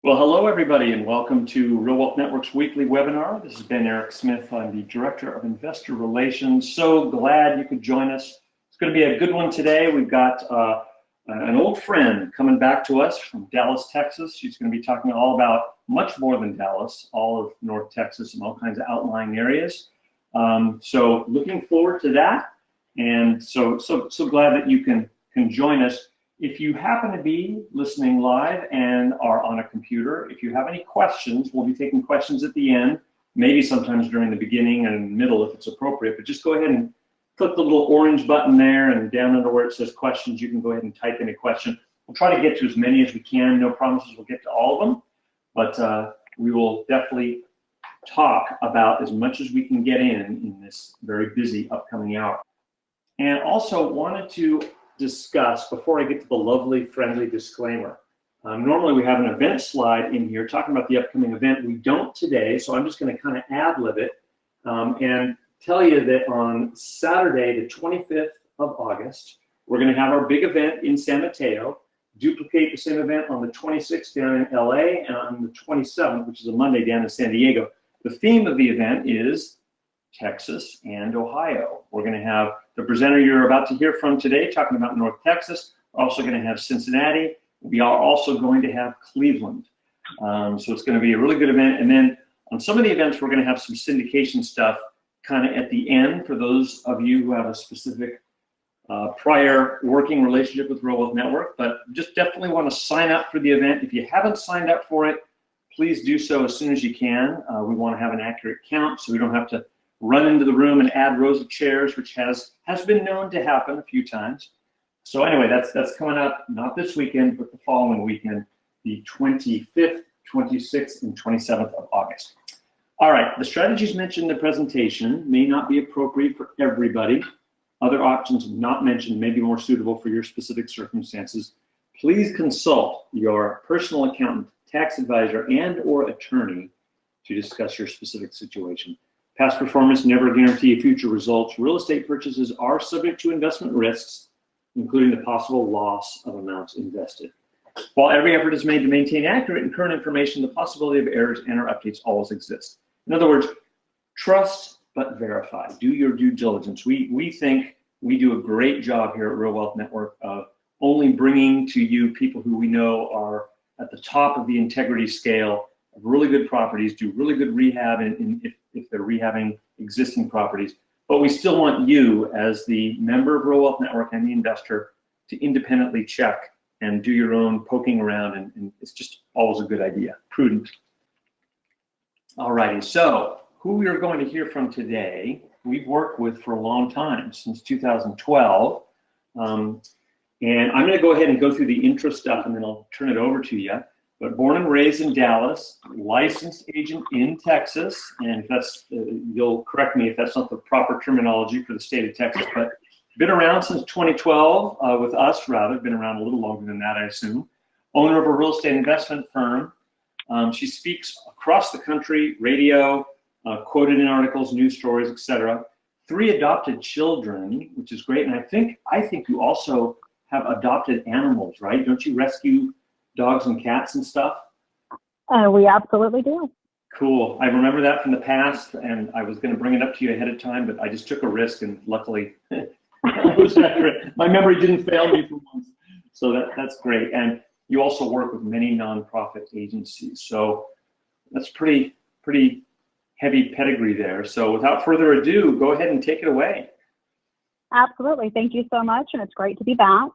Well, hello everybody and welcome to Real Wealth Network's weekly webinar. This is Ben Eric Smith. I'm the Director of Investor Relations. So glad you could join us. It's going to be a good one today. We've got an old friend coming back to us from Dallas, Texas. She's going to be talking all about much more than Dallas, all of North Texas and all kinds of outlying areas. So looking forward to that. And so glad that you can join us. If you happen to be listening live and are on a computer, if you have any questions, we'll be taking questions at the end, maybe sometimes during the beginning and middle if it's appropriate, but just go ahead and click the little orange button there, and down under where it says questions, you can go ahead and type in a question. We'll try to get to as many as we can. No promises we'll get to all of them, but we will definitely talk about as much as we can get in this very busy upcoming hour. And also wanted to discuss, before I get to the lovely friendly disclaimer, normally we have an event slide in here talking about the upcoming event. We don't today, so I'm just going to kind of ad-lib it and tell you that on Saturday, the 25th of August, we're going to have our big event in San Mateo, duplicate the same event on the 26th down in LA, and on the 27th, which is a Monday, down in San Diego. The theme of the event is Texas and Ohio. We're going to have the presenter you're about to hear from today talking about North Texas. We're also going to have Cincinnati. We are also going to have Cleveland. So it's going to be a really good event. And then on some of the events, we're going to have some syndication stuff kind of at the end for those of you who have a specific prior working relationship with Real Wealth Network. But just definitely want to sign up for the event. If you haven't signed up for it, please do so as soon as you can. We want to have an accurate count so we don't have to run into the room and add rows of chairs, which has been known to happen a few times. So anyway, that's coming up, not this weekend, but the following weekend, the 25th, 26th, and 27th of August. All right, the strategies mentioned in the presentation may not be appropriate for everybody. Other options not mentioned may be more suitable for your specific circumstances. Please consult your personal accountant, tax advisor, and/or attorney to discuss your specific situation. Past performance never guarantee future results. Real estate purchases are subject to investment risks, including the possible loss of amounts invested. While every effort is made to maintain accurate and current information, the possibility of errors and/or updates always exists. In other words, trust but verify. Do your due diligence. We think we do a great job here at Real Wealth Network of only bringing to you people who we know are at the top of the integrity scale of really good properties, do really good rehab if they're rehabbing existing properties. But we still want you, as the member of Real Wealth Network and the investor, to independently check and do your own poking around, and it's just always a good idea, prudent. All righty, so who we are going to hear from today, we've worked with for a long time, since 2012. And I'm going to go ahead and go through the intro stuff, and then I'll turn it over to you. But born and raised in Dallas, licensed agent in Texas, and if that's, you'll correct me if that's not the proper terminology for the state of Texas, but been around since 2012, with us rather, been around a little longer than that, I assume. Owner of a real estate investment firm. She speaks across the country, radio, quoted in articles, news stories, etc. 3 adopted children, which is great, and I think you also have adopted animals, right? Don't you rescue dogs and cats and stuff? We absolutely do. Cool. I remember that from the past, and I was going to bring it up to you ahead of time, but I just took a risk, and luckily it was accurate. My memory didn't fail me for once. So that's great. And you also work with many nonprofit agencies. So that's pretty heavy pedigree there. So without further ado, go ahead and take it away. Absolutely. Thank you so much, and it's great to be back.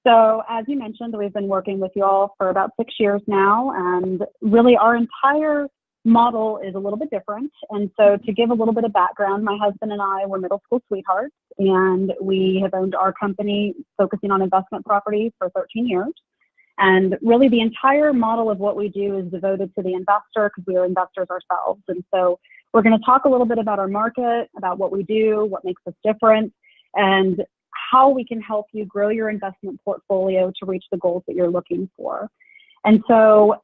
So as you mentioned, we've been working with you all for about 6 years now, and really our entire model is a little bit different. And so to give a little bit of background, my husband and I were middle school sweethearts, and we have owned our company focusing on investment property for 13 years. And really the entire model of what we do is devoted to the investor, because we are investors ourselves. And so we're going to talk a little bit about our market, about what we do, what makes us different, and how we can help you grow your investment portfolio to reach the goals that you're looking for. And so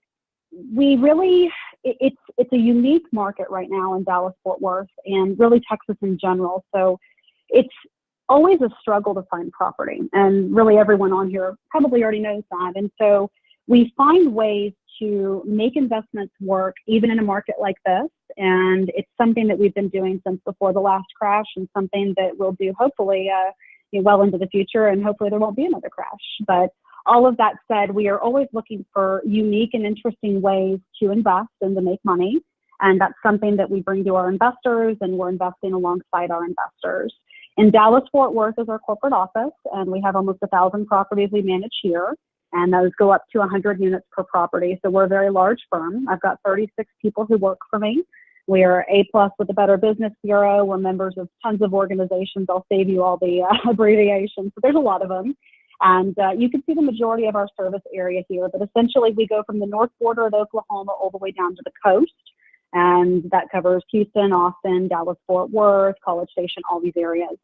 we really, it's a unique market right now in Dallas-Fort Worth, and really Texas in general. So it's always a struggle to find property, and really everyone on here probably already knows that. And so we find ways to make investments work even in a market like this. And it's something that we've been doing since before the last crash, and something that we'll do hopefully well into the future, and hopefully there won't be another crash. But all of that said, we are always looking for unique and interesting ways to invest and to make money. And that's something that we bring to our investors, and we're investing alongside our investors. In Dallas-Fort Worth is our corporate office, and we have almost 1,000 properties we manage here, and those go up to 100 units per property. So we're a very large firm. I've got 36 people who work for me. We are A+ with the Better Business Bureau. We're members of tons of organizations. I'll save you all the abbreviations, but there's a lot of them. And you can see the majority of our service area here, but essentially we go from the north border of Oklahoma all the way down to the coast. And that covers Houston, Austin, Dallas-Fort Worth, College Station, all these areas.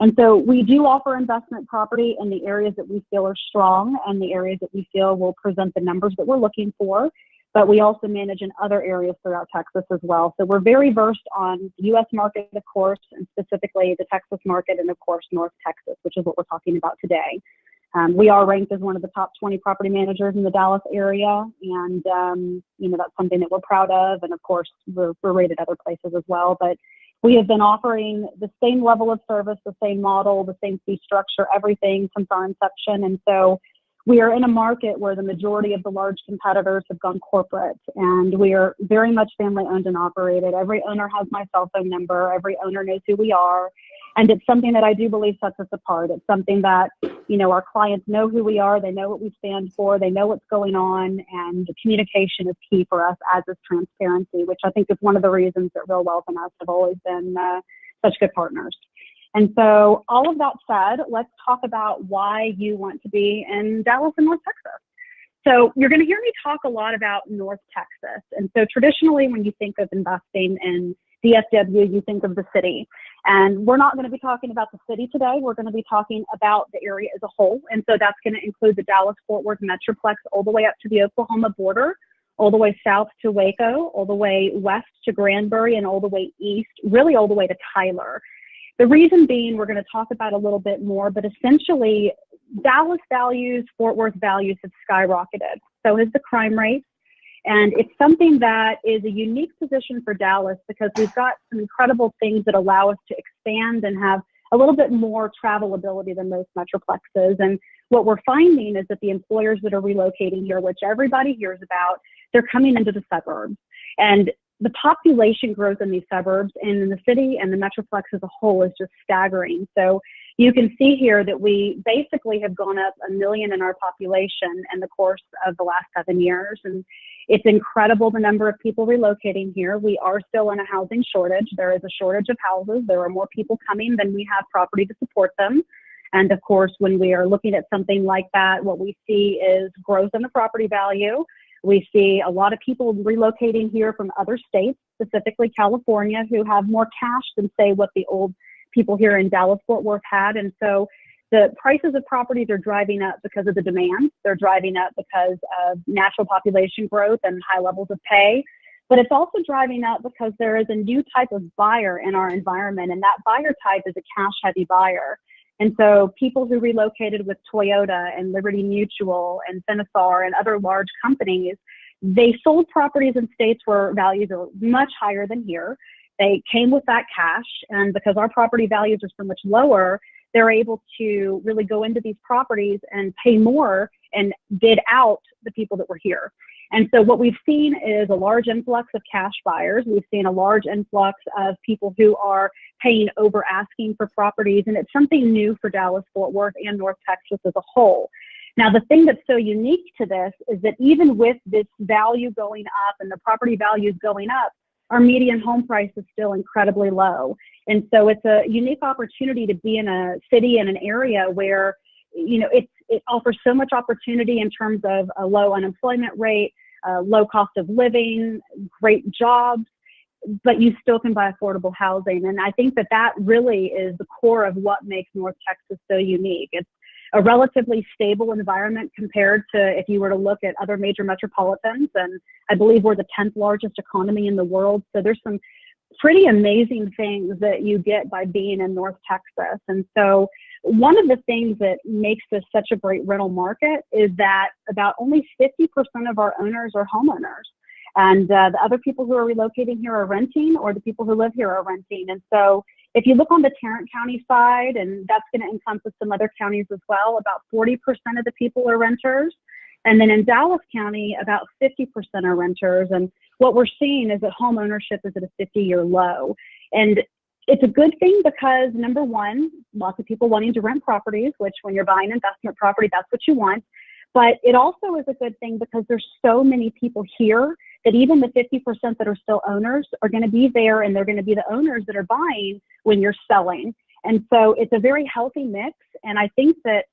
And so we do offer investment property in the areas that we feel are strong and the areas that we feel will present the numbers that we're looking for. But we also manage in other areas throughout Texas as well. So we're very versed on the U.S. market, of course, and specifically the Texas market, and of course, North Texas, which is what we're talking about today. We are ranked as one of the top 20 property managers in the Dallas area, and that's something that we're proud of. And of course, we're rated other places as well. But we have been offering the same level of service, the same model, the same fee structure, everything since our inception. And so we are in a market where the majority of the large competitors have gone corporate, and we are very much family owned and operated. Every owner has my cell phone number. Every owner knows who we are. And it's something that I do believe sets us apart. It's something that, our clients know who we are. They know what we stand for. They know what's going on. And the communication is key for us, as is transparency, which I think is one of the reasons that Real Wealth and us have always been such good partners. And so all of that said, let's talk about why you want to be in Dallas and North Texas. So you're going to hear me talk a lot about North Texas. And so traditionally, when you think of investing in DFW, you think of the city. And we're not going to be talking about the city today. We're going to be talking about the area as a whole. And so that's going to include the Dallas-Fort Worth Metroplex all the way up to the Oklahoma border, all the way south to Waco, all the way west to Granbury, and all the way east, really all the way to Tyler. The reason being, we're going to talk about a little bit more, but essentially Dallas values, Fort Worth values have skyrocketed. So has the crime rate. And it's something that is a unique position for Dallas because we've got some incredible things that allow us to expand and have a little bit more travel ability than most metroplexes. And what we're finding is that the employers that are relocating here, which everybody hears about, they're coming into the suburbs. And the population growth in these suburbs and in the city and the metroplex as a whole is just staggering. So you can see here that we basically have gone up 1 million in our population in the course of the last 7 years. And it's incredible the number of people relocating here. We are still in a housing shortage. There is a shortage of houses. There are more people coming than we have property to support them. And of course, when we are looking at something like that, what we see is growth in the property value. We see a lot of people relocating here from other states, specifically California, who have more cash than, say, what the old people here in Dallas-Fort Worth had. And so the prices of properties are driving up because of the demand. They're driving up because of natural population growth and high levels of pay. But it's also driving up because there is a new type of buyer in our environment, and that buyer type is a cash-heavy buyer. And so people who relocated with Toyota and Liberty Mutual and Finisar and other large companies, they sold properties in states where values are much higher than here. They came with that cash, and because our property values are so much lower, they're able to really go into these properties and pay more and bid out the people that were here. And so what we've seen is a large influx of cash buyers. We've seen a large influx of people who are paying over asking for properties. And it's something new for Dallas-Fort Worth and North Texas as a whole. Now, the thing that's so unique to this is that even with this value going up and the property values going up, our median home price is still incredibly low. And so it's a unique opportunity to be in a city and an area where, it offers so much opportunity in terms of a low unemployment rate, low cost of living, great jobs, but you still can buy affordable housing. And I think that really is the core of what makes North Texas so unique. It's a relatively stable environment compared to if you were to look at other major metropolitans. And I believe we're the 10th largest economy in the world. So there's some pretty amazing things that you get by being in North Texas. And so one of the things that makes this such a great rental market is that about only 50% of our owners are homeowners. And the other people who are relocating here are renting, or the people who live here are renting. And so if you look on the Tarrant County side, and that's going to encompass some other counties as well, about 40% of the people are renters. And then in Dallas County, about 50% are renters. And what we're seeing is that home ownership is at a 50-year low. And it's a good thing because, number one, lots of people wanting to rent properties, which when you're buying investment property, that's what you want. But it also is a good thing because there's so many people here that even the 50% that are still owners are going to be there, and they're going to be the owners that are buying when you're selling. And so it's a very healthy mix. And I think that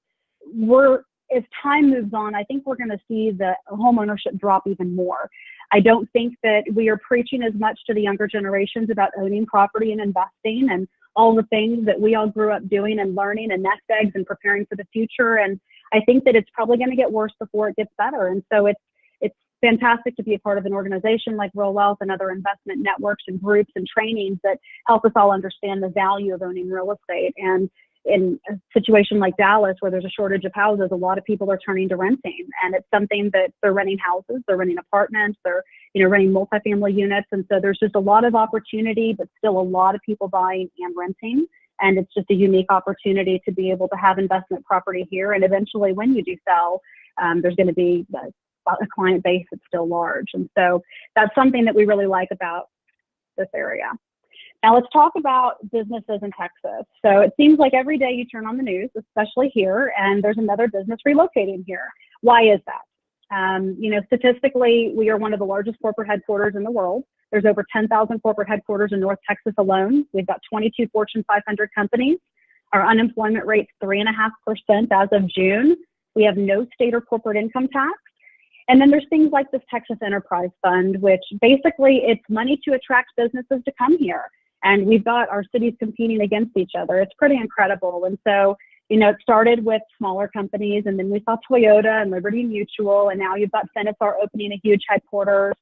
as time moves on, I think we're going to see the home ownership drop even more. I don't think that we are preaching as much to the younger generations about owning property and investing and all the things that we all grew up doing and learning and nest eggs and preparing for the future. And I think that it's probably going to get worse before it gets better. And so it's fantastic to be a part of an organization like Real Wealth and other investment networks and groups and trainings that help us all understand the value of owning real estate. And in a situation like Dallas, where there's a shortage of houses, a lot of people are turning to renting, and it's something that they're renting houses, they're renting apartments, they're renting multifamily units. And so there's just a lot of opportunity, but still a lot of people buying and renting. And it's just a unique opportunity to be able to have investment property here. And eventually when you do sell, there's going to be a client base that's still large. And so that's something that we really like about this area. Now let's talk about businesses in Texas. So it seems like every day you turn on the news, especially here, and there's another business relocating here. Why is that? Statistically, we are one of the largest corporate headquarters in the world. There's over 10,000 corporate headquarters in North Texas alone. We've got 22 Fortune 500 companies. Our unemployment rate's 3.5% as of June. We have no state or corporate income tax. And then there's things like this Texas Enterprise Fund, which basically it's money to attract businesses to come here. And we've got our cities competing against each other. It's pretty incredible. And so, it started with smaller companies, and then we saw Toyota and Liberty Mutual, and now you've got Finisar opening a huge headquarters,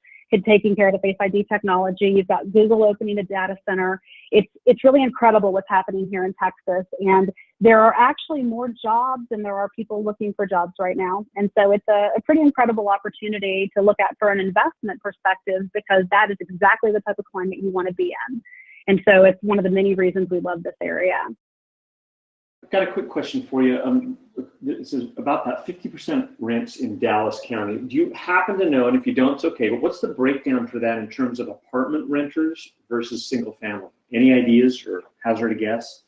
taking care of the Face ID technology. You've got Google opening a data center. It's really incredible what's happening here in Texas. And there are actually more jobs than there are people looking for jobs right now. And so it's a pretty incredible opportunity to look at for an investment perspective, because that is exactly the type of climate you want to be in. And so it's one of the many reasons we love this area. I've got a quick question for you. This is about that 50% rents in Dallas County. Do you happen to know, and if you don't, it's okay, but what's the breakdown for that in terms of apartment renters versus single family? Any ideas or hazard a guess?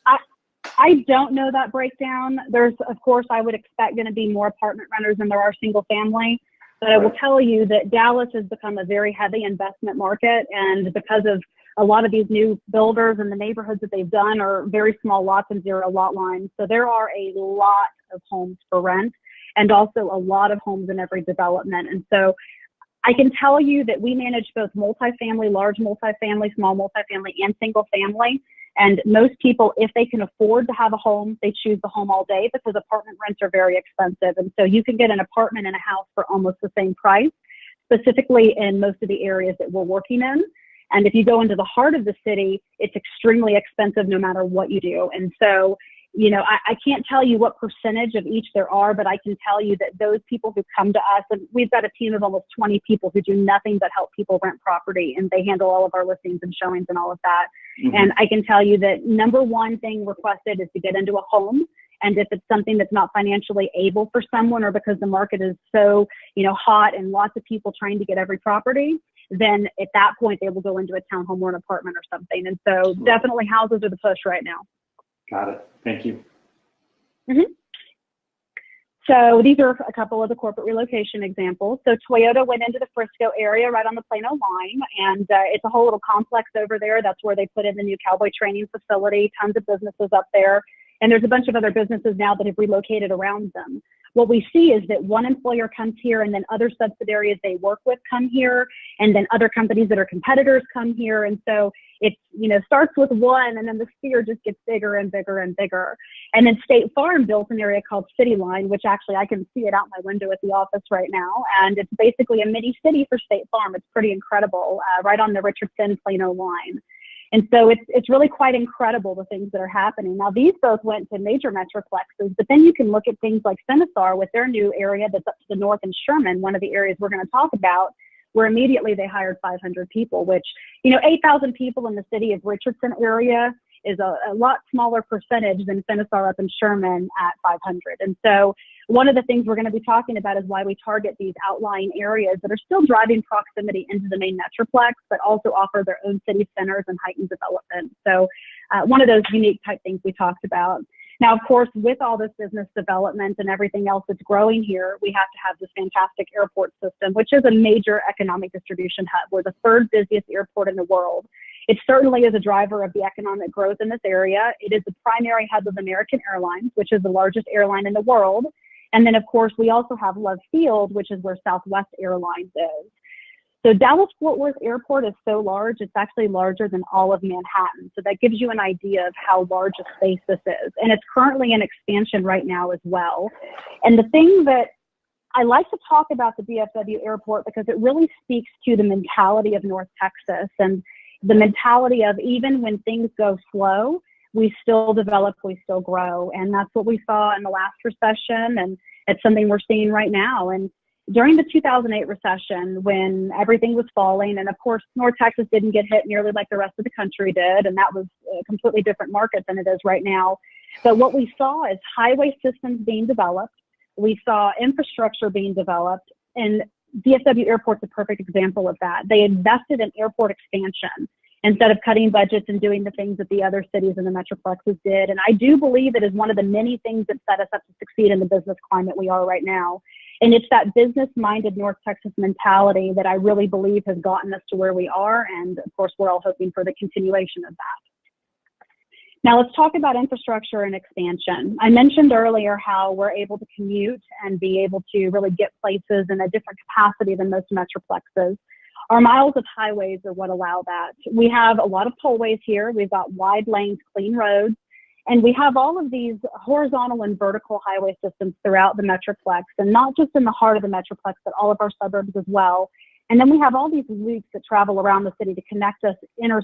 I don't know that breakdown. There's, of course, I would expect going to be more apartment renters than there are single family. But I will tell you that Dallas has become a very heavy investment market, and because of a lot of these new builders and the neighborhoods that they've done are very small lots and zero lot lines. So there are a lot of homes for rent, and also a lot of homes in every development. And so I can tell you that we manage both multifamily, large multifamily, small multifamily, and single family. And most people, if they can afford to have a home, they choose the home all day, because apartment rents are very expensive. And so you can get an apartment and a house for almost the same price, specifically in most of the areas that we're working in. And if you go into the heart of the city, it's extremely expensive no matter what you do. And so, I can't tell you what percentage of each there are, but I can tell you that those people who come to us, and we've got a team of almost 20 people who do nothing but help people rent property, and they handle all of our listings and showings and all of that. Mm-hmm. And I can tell you that number one thing requested is to get into a home. And if it's something that's not financially able for someone, or because the market is so, hot and lots of people trying to get every property, then at that point they will go into a townhome or an apartment or something. And so definitely houses are the push right now. Got it. Thank you. Mm-hmm. So these are a couple of the corporate relocation examples. So Toyota went into the Frisco area right on the Plano line, and it's a whole little complex over there. That's where they put in the new cowboy training facility, tons of businesses up there. And there's a bunch of other businesses now that have relocated around them. What we see is that one employer comes here, and then other subsidiaries they work with come here, and then other companies that are competitors come here. And so it starts with one, and then the sphere just gets bigger and bigger and bigger. And then State Farm built an area called City Line, which actually I can see it out my window at the office right now. And it's basically a mini city for State Farm. It's pretty incredible, right on the Richardson Plano line. And so it's really quite incredible the things that are happening. Now, these both went to major metroplexes, but then you can look at things like Finisar with their new area that's up to the north in Sherman, one of the areas we're going to talk about, where immediately they hired 500 people, which, 8,000 people in the city of Richardson area is a lot smaller percentage than Finisar up in Sherman at 500. And so one of the things we're going to be talking about is why we target these outlying areas that are still driving proximity into the main metroplex, but also offer their own city centers and heightened development. So one of those unique type things we talked about. Now, of course, with all this business development and everything else that's growing here, we have to have this fantastic airport system, which is a major economic distribution hub. We're the third busiest airport in the world. It certainly is a driver of the economic growth in this area. It is the primary hub of American Airlines, which is the largest airline in the world. And then, of course, we also have Love Field, which is where Southwest Airlines is. So Dallas-Fort Worth Airport is so large, it's actually larger than all of Manhattan. So that gives you an idea of how large a space this is. And it's currently in expansion right now as well. And the thing that I like to talk about the DFW airport because it really speaks to the mentality of North Texas and the mentality of even when things go slow, we still develop, we still grow. And that's what we saw in the last recession. And it's something we're seeing right now. And during the 2008 recession, when everything was falling, and of course, North Texas didn't get hit nearly like the rest of the country did, and that was a completely different market than it is right now. But what we saw is highway systems being developed. We saw infrastructure being developed, and DFW Airport's a perfect example of that. They invested in airport expansion instead of cutting budgets and doing the things that the other cities in the metroplexes did. And I do believe it is one of the many things that set us up to succeed in the business climate we are right now. And it's that business-minded North Texas mentality that I really believe has gotten us to where we are. And of course, we're all hoping for the continuation of that. Now let's talk about infrastructure and expansion. I mentioned earlier how we're able to commute and be able to really get places in a different capacity than most metroplexes. Our miles of highways are what allow that. We have a lot of tollways here. We've got wide lanes, clean roads. And we have all of these horizontal and vertical highway systems throughout the metroplex, and not just in the heart of the metroplex, but all of our suburbs as well. And then we have all these loops that travel around the city to connect us inner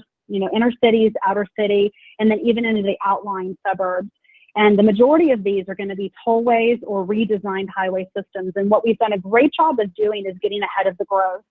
cities, outer city, and then even into the outlying suburbs. And the majority of these are going to be tollways or redesigned highway systems. And what we've done a great job of doing is getting ahead of the growth.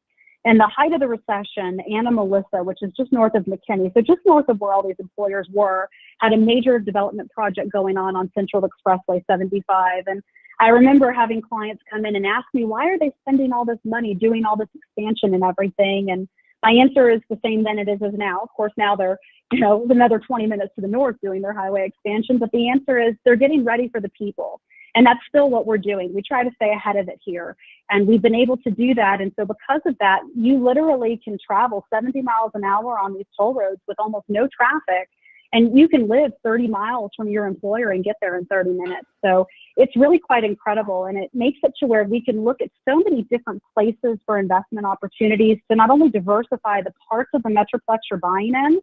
In the height of the recession, Anna Melissa, which is just north of McKinney, so just north of where all these employers were, had a major development project going on Central Expressway 75. And I remember having clients come in and ask me, why are they spending all this money doing all this expansion and everything? And my answer is the same then it is as now. Of course, now they're, another 20 minutes to the north doing their highway expansion. But the answer is they're getting ready for the people. And that's still what we're doing. We try to stay ahead of it here. And we've been able to do that. And so because of that, you literally can travel 70 miles an hour on these toll roads with almost no traffic. And you can live 30 miles from your employer and get there in 30 minutes. So it's really quite incredible. And it makes it to where we can look at so many different places for investment opportunities to not only diversify the parts of the metroplex you're buying in,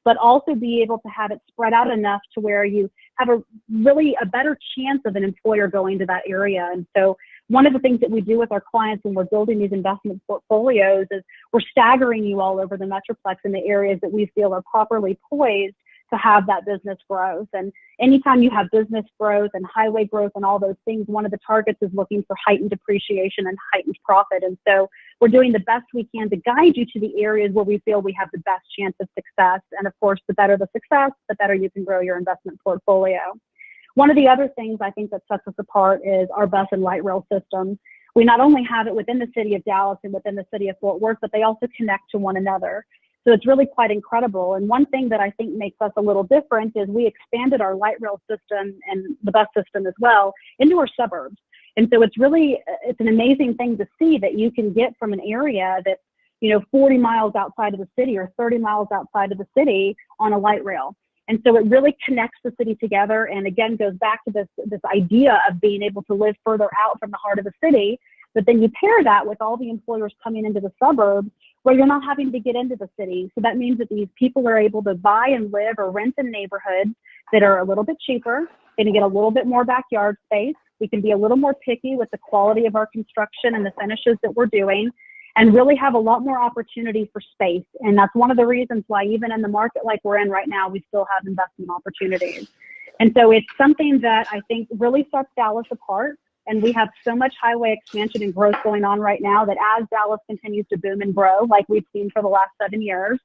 but also be able to have it spread out enough to where you have a better chance of an employer going to that area. And so one of the things that we do with our clients when we're building these investment portfolios is we're staggering you all over the metroplex in the areas that we feel are properly poised to have that business growth. And anytime you have business growth and highway growth and all those things, one of the targets is looking for heightened depreciation and heightened profit. And so we're doing the best we can to guide you to the areas where we feel we have the best chance of success. And of course, the better the success, the better you can grow your investment portfolio. One of the other things I think that sets us apart is our bus and light rail system. We not only have it within the city of Dallas and within the city of Fort Worth, but they also connect to one another. So it's really quite incredible. And one thing that I think makes us a little different is we expanded our light rail system and the bus system as well into our suburbs. And so it's an amazing thing to see that you can get from an area that's, 40 miles outside of the city or 30 miles outside of the city on a light rail. And so it really connects the city together. And again, goes back to this idea of being able to live further out from the heart of the city. But then you pair that with all the employers coming into the suburbs where you're not having to get into the city. So that means that these people are able to buy and live or rent in neighborhoods that are a little bit cheaper, going to get a little bit more backyard space. We can be a little more picky with the quality of our construction and the finishes that we're doing. and really have a lot more opportunity for space. And that's one of the reasons why even in the market like we're in right now, we still have investment opportunities. And so it's something that I think really sets Dallas apart. And we have so much highway expansion and growth going on right now that as Dallas continues to boom and grow, like we've seen for the last 7 years,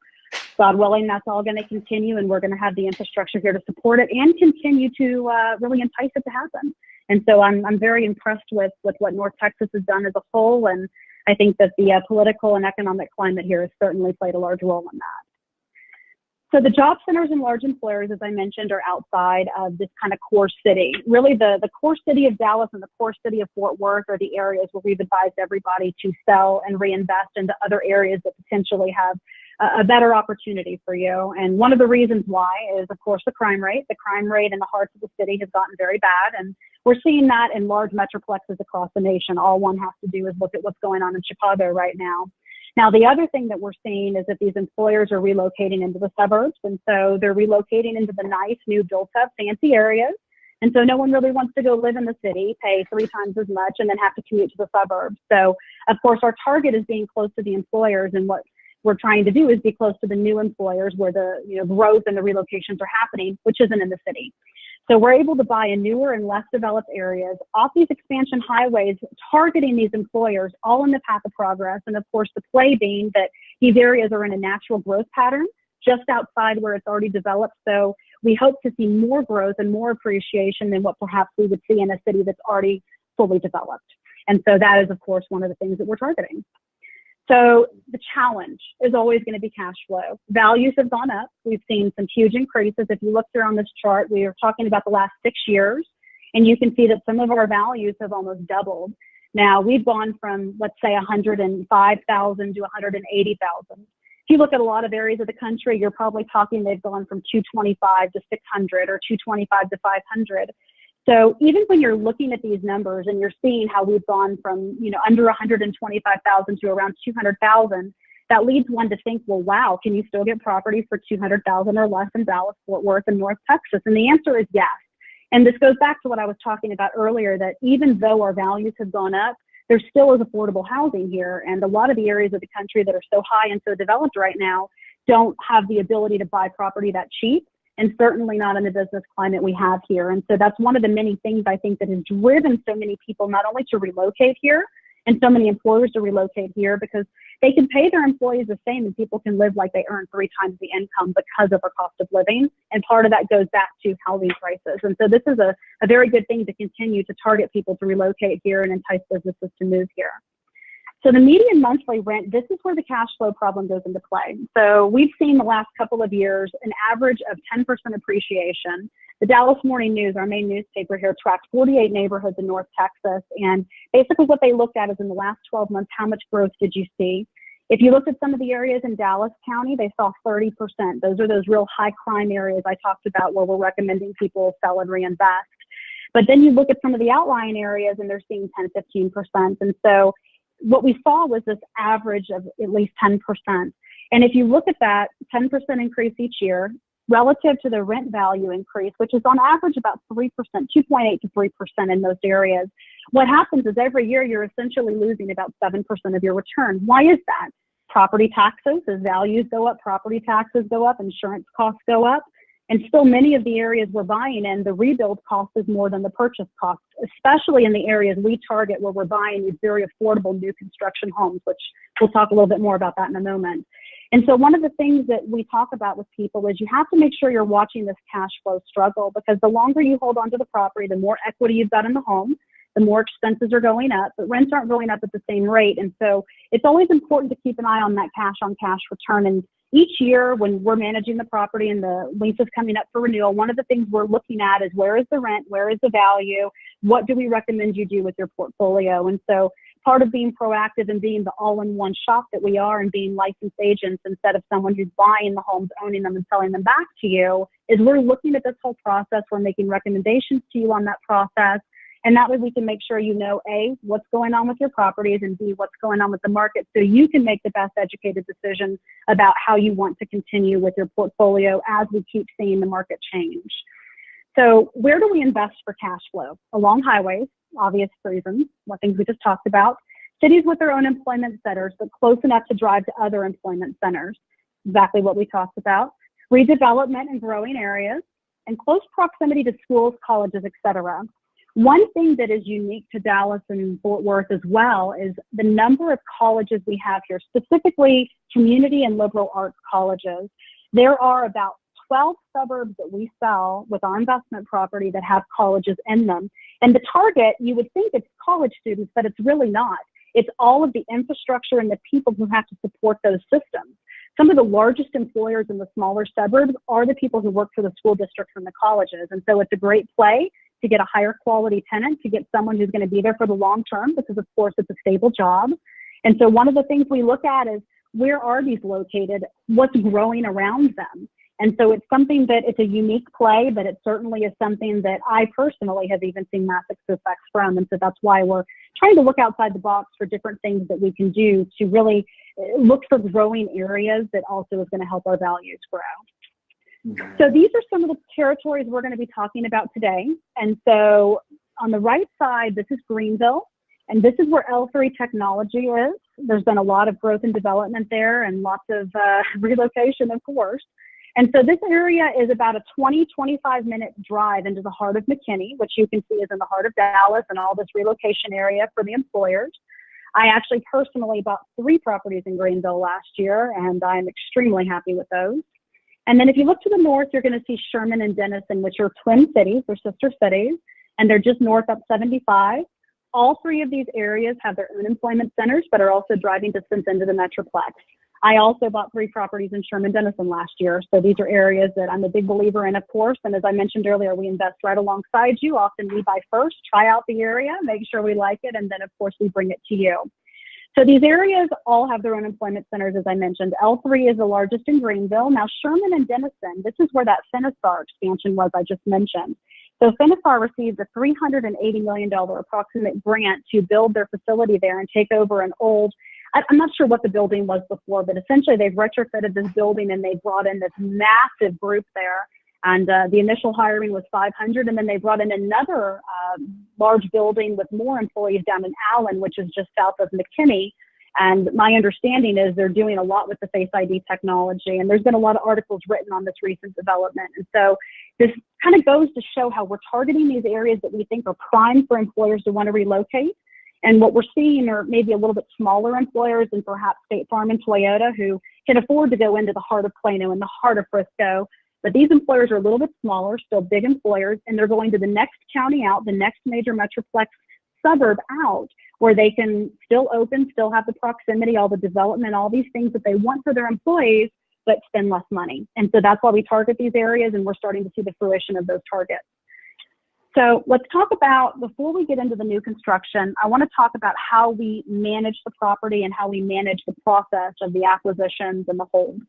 God willing, that's all going to continue, and we're going to have the infrastructure here to support it and continue to really entice it to happen. And so I'm very impressed with what North Texas has done as a whole, and I think that the political and economic climate here has certainly played a large role in that. So the job centers and large employers, as I mentioned, are outside of this kind of core city. Really, the core city of Dallas and the core city of Fort Worth are the areas where we've advised everybody to sell and reinvest into other areas that potentially have a better opportunity for you. And one of the reasons why is, of course, the crime rate. The crime rate in the hearts of the city has gotten very bad, and we're seeing that in large metroplexes across the nation. All one has to do is look at what's going on in Chicago right now. Now, the other thing that we're seeing is that these employers are relocating into the suburbs, and so they're relocating into the nice, new, built-up, fancy areas. And so no one really wants to go live in the city, pay 3 times as much, and then have to commute to the suburbs. So, of course, our target is being close to the employers, and what we're trying to do is be close to the new employers where the growth and the relocations are happening, which isn't in the city. So we're able to buy in newer and less developed areas off these expansion highways, targeting these employers all in the path of progress. And of course, the play being that these areas are in a natural growth pattern just outside where it's already developed. So we hope to see more growth and more appreciation than what perhaps we would see in a city that's already fully developed. And so that is, of course, one of the things that we're targeting. So the challenge is always going to be cash flow. Values have gone up. We've seen some huge increases. If you look here on this chart, we are talking about the last 6 years, and you can see that some of our values have almost doubled. Now, we've gone from, let's say, 105,000 to 180,000. If you look at a lot of areas of the country, you're probably talking they've gone from 225 to 600 or 225 to 500. So even when you're looking at these numbers and you're seeing how we've gone from, under 125,000 to around 200,000, that leads one to think, well, wow, can you still get property for 200,000 or less in Dallas, Fort Worth, and North Texas? And the answer is yes. And this goes back to what I was talking about earlier, that even though our values have gone up, there still is affordable housing here. And a lot of the areas of the country that are so high and so developed right now don't have the ability to buy property that cheap, and certainly not in the business climate we have here. And so that's one of the many things I think that has driven so many people not only to relocate here and so many employers to relocate here, because they can pay their employees the same and people can live like they earn 3 times the income because of our cost of living. And part of that goes back to housing prices. And so this is a very good thing to continue to target people to relocate here and entice businesses to move here. So the median monthly rent, this is where the cash flow problem goes into play. So we've seen the last couple of years an average of 10% appreciation. The Dallas Morning News, our main newspaper here, tracked 48 neighborhoods in North Texas. And basically what they looked at is in the last 12 months, how much growth did you see? If you looked at some of the areas in Dallas County, they saw 30%. Those are those real high crime areas I talked about where we're recommending people sell and reinvest. But then you look at some of the outlying areas and they're seeing 10, 15%. And so what we saw was this average of at least 10%. And if you look at that 10% increase each year relative to the rent value increase, which is on average about 3%, 2.8 to 3% in most areas, what happens is every year you're essentially losing about 7% of your return. Why is that? Property taxes, as values go up, property taxes go up, insurance costs go up. And still many of the areas we're buying in, the rebuild cost is more than the purchase cost, especially in the areas we target where we're buying these very affordable new construction homes, which we'll talk a little bit more about that in a moment. And so one of the things that we talk about with people is you have to make sure you're watching this cash flow struggle, because the longer you hold onto the property, the more equity you've got in the home, the more expenses are going up, but rents aren't going up at the same rate. And so it's always important to keep an eye on that cash on cash return. And each year when we're managing the property and the lease is coming up for renewal, one of the things we're looking at is where is the rent, where is the value, what do we recommend you do with your portfolio? And so part of being proactive and being the all-in-one shop that we are and being licensed agents instead of someone who's buying the homes, owning them, and selling them back to you is we're looking at this whole process. We're making recommendations to you on that process. And that way we can make sure you know, A, what's going on with your properties, and B, what's going on with the market, so you can make the best educated decision about how you want to continue with your portfolio as we keep seeing the market change. So where do we invest for cash flow? Along highways, obvious reasons, what things we just talked about. Cities with their own employment centers, but close enough to drive to other employment centers. Exactly what we talked about. Redevelopment in growing areas, and close proximity to schools, colleges, etc. One thing that is unique to Dallas and Fort Worth as well is the number of colleges we have here, specifically community and liberal arts colleges. There are about 12 suburbs that we sell with our investment property that have colleges in them. And the target, you would think it's college students, but it's really not. It's all of the infrastructure and the people who have to support those systems. Some of the largest employers in the smaller suburbs are the people who work for the school districts and the colleges. And so it's a great play to get a higher quality tenant, to get someone who's going to be there for the long term, because of course it's a stable job. And so one of the things we look at is, where are these located? What's growing around them? And so it's something that it's a unique play, but it certainly is something that I personally have even seen massive success from. And so that's why we're trying to look outside the box for different things that we can do to really look for growing areas that also is going to help our values grow. Mm-hmm. So these are some of the territories we're going to be talking about today. And so on the right side, this is Greenville, and this is where L3 Technology is. There's been a lot of growth and development there and lots of relocation, of course. And so this area is about a 20-25-minute drive into the heart of McKinney, which you can see is in the heart of Dallas and all this relocation area for the employers. I actually personally bought 3 properties in Greenville last year, and I'm extremely happy with those. And then if you look to the north, you're going to see Sherman and Denison, which are twin cities, they're sister cities, and they're just north up 75. All 3 of these areas have their own employment centers, but are also driving distance into the Metroplex. I also bought 3 properties in Sherman Denison last year. So these are areas that I'm a big believer in, of course. And as I mentioned earlier, we invest right alongside you. Often we buy first, try out the area, make sure we like it, and then of course we bring it to you. So these areas all have their own employment centers, as I mentioned. L3 is the largest in Greenville. Now Sherman and Denison, this is where that Finisar expansion was I just mentioned. So Finisar received a $380 million approximate grant to build their facility there and take over an old, I'm not sure what the building was before, but essentially they've retrofitted this building and they brought in this massive group there. And the initial hiring was 500, and then they brought in another large building with more employees down in Allen, which is just south of McKinney. And my understanding is they're doing a lot with the Face ID technology, and there's been a lot of articles written on this recent development. And so this kind of goes to show how we're targeting these areas that we think are prime for employers to want to relocate. And what we're seeing are maybe a little bit smaller employers and perhaps State Farm and Toyota who can afford to go into the heart of Plano and the heart of Frisco. But these employers are a little bit smaller, still big employers, and they're going to the next county out, the next major Metroplex suburb out, where they can still open, still have the proximity, all the development, all these things that they want for their employees, but spend less money. And so that's why we target these areas, and we're starting to see the fruition of those targets. So let's talk about, before we get into the new construction, I want to talk about how we manage the property and how we manage the process of the acquisitions and the holds.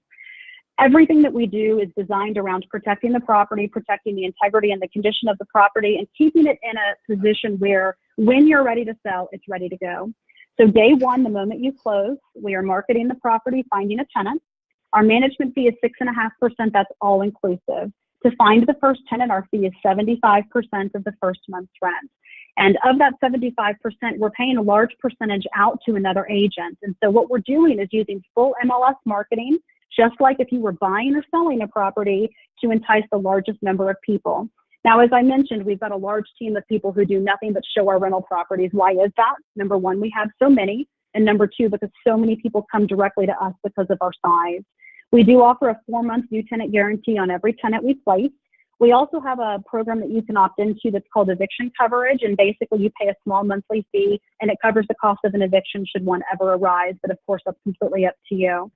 Everything that we do is designed around protecting the property, protecting the integrity and the condition of the property, and keeping it in a position where when you're ready to sell, it's ready to go. So day one, the moment you close, we are marketing the property, finding a tenant. Our management fee is 6.5%, that's all inclusive. To find the first tenant, our fee is 75% of the first month's rent. And of that 75%, we're paying a large percentage out to another agent. And so what we're doing is using full MLS marketing, just like if you were buying or selling a property, to entice the largest number of people. Now, as I mentioned, we've got a large team of people who do nothing but show our rental properties. Why is that? Number one, we have so many. And number two, because so many people come directly to us because of our size. We do offer a 4-month new tenant guarantee on every tenant we place. We also have a program that you can opt into that's called eviction coverage. And basically you pay a small monthly fee and it covers the cost of an eviction should one ever arise. But of course, that's completely up to you.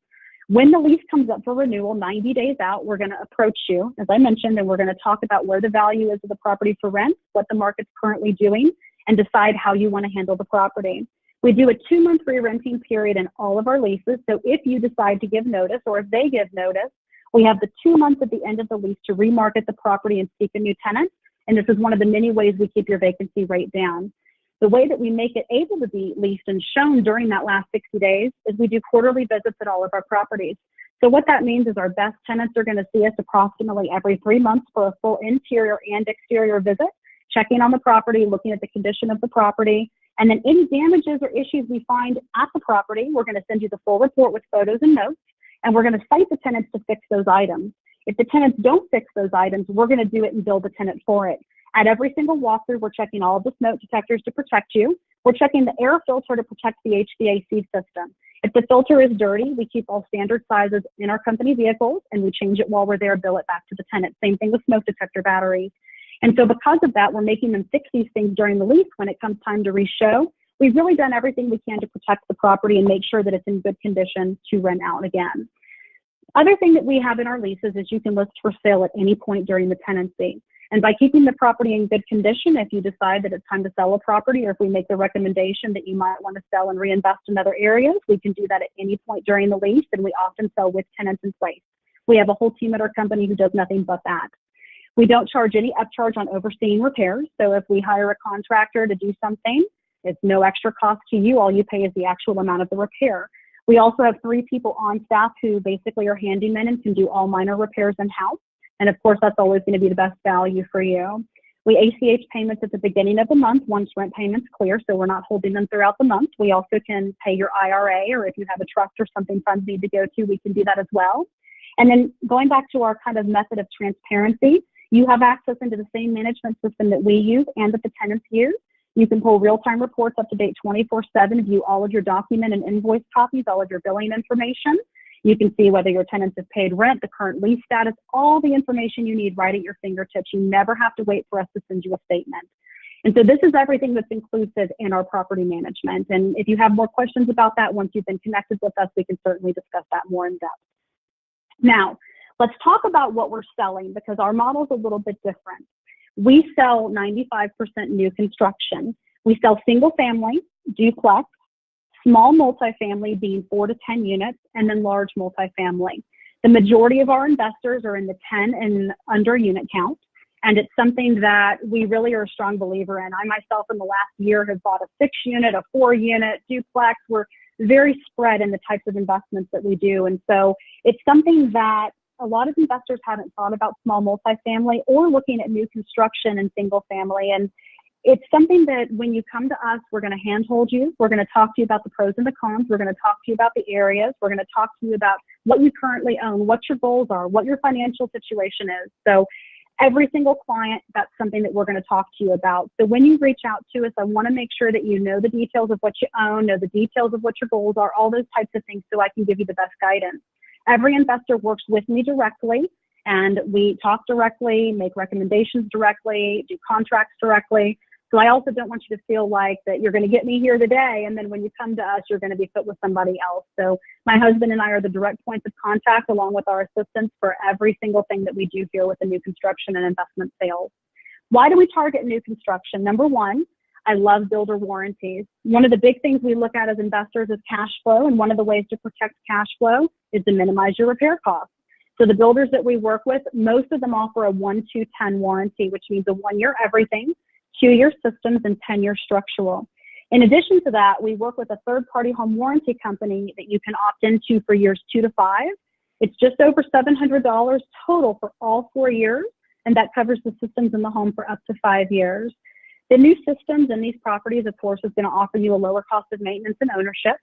When the lease comes up for renewal, 90 days out, we're going to approach you, as I mentioned, and we're going to talk about where the value is of the property for rent, what the market's currently doing, and decide how you want to handle the property. We do a 2-month re-renting period in all of our leases. So if you decide to give notice, or if they give notice, we have the 2 months at the end of the lease to remarket the property and seek a new tenant. And this is one of the many ways we keep your vacancy rate down. The way that we make it able to be leased and shown during that last 60 days is we do quarterly visits at all of our properties. So what that means is our best tenants are going to see us approximately every 3 months for a full interior and exterior visit, checking on the property, looking at the condition of the property, And then any damages or issues we find at the property, we're going to send you the full report with photos and notes, and we're going to cite the tenants to fix those items. If the tenants don't fix those items, we're going to do it and bill the tenant for it. At every single walkthrough, we're checking all of the smoke detectors to protect you. We're checking the air filter to protect the HVAC system. If the filter is dirty, we keep all standard sizes in our company vehicles, and we change it while we're there, bill it back to the tenant. Same thing with smoke detector batteries. And so because of that, we're making them fix these things during the lease. When it comes time to re-show, we've really done everything we can to protect the property and make sure that it's in good condition to rent out again. Other thing that we have in our leases is you can list for sale at any point during the tenancy. And by keeping the property in good condition, if you decide that it's time to sell a property, or if we make the recommendation that you might want to sell and reinvest in other areas, we can do that at any point during the lease, and we often sell with tenants in place. We have a whole team at our company who does nothing but that. We don't charge any upcharge on overseeing repairs. So if we hire a contractor to do something, it's no extra cost to you. All you pay is the actual amount of the repair. We also have 3 people on staff who basically are handymen and can do all minor repairs in-house. And of course, that's always going to be the best value for you. We ACH payments at the beginning of the month once rent payments clear, so we're not holding them throughout the month. We also can pay your IRA, or if you have a trust or something funds need to go to, we can do that as well. And then going back to our kind of method of transparency, you have access into the same management system that we use and that the tenants use. You can pull real-time reports up to date 24/7, view all of your document and invoice copies, all of your billing information. You can see whether your tenants have paid rent, the current lease status, all the information you need right at your fingertips. You never have to wait for us to send you a statement. And so this is everything that's inclusive in our property management. And if you have more questions about that, once you've been connected with us, we can certainly discuss that more in depth. Now, let's talk about what we're selling, because our model is a little bit different. We sell 95% new construction. We sell single family, duplex, small multifamily being 4 to 10 units, and then large multifamily. The majority of our investors are in the 10 and under unit count, and it's something that we really are a strong believer in. I myself in the last year have bought a 6 unit, a 4 unit, duplex. We're very spread in the types of investments that we do. And so it's something that a lot of investors haven't thought about, small multifamily or looking at new construction and single family. And it's something that when you come to us, we're going to handhold you. We're going to talk to you about the pros and the cons. We're going to talk to you about the areas. We're going to talk to you about what you currently own, what your goals are, what your financial situation is. So every single client, that's something that we're going to talk to you about. So when you reach out to us, I want to make sure that you know the details of what you own, know the details of what your goals are, all those types of things, so I can give you the best guidance. Every investor works with me directly, and we talk directly, make recommendations directly, do contracts directly. So I also don't want you to feel like that you're going to get me here today, and then when you come to us, you're going to be put with somebody else. So my husband and I are the direct points of contact, along with our assistants, for every single thing that we do here with the new construction and investment sales. Why do we target new construction? Number one, I love builder warranties. One of the big things we look at as investors is cash flow, and one of the ways to protect cash flow is to minimize your repair costs. So the builders that we work with, most of them offer a 1-2-10 warranty, which means a 1-year everything, 2-year systems, and 10-year structural. In addition to that, we work with a third-party home warranty company that you can opt into for years 2 to 5. It's just over $700 total for all 4 years, and that covers the systems in the home for up to 5 years. The new systems in these properties, of course, is going to offer you a lower cost of maintenance and ownership.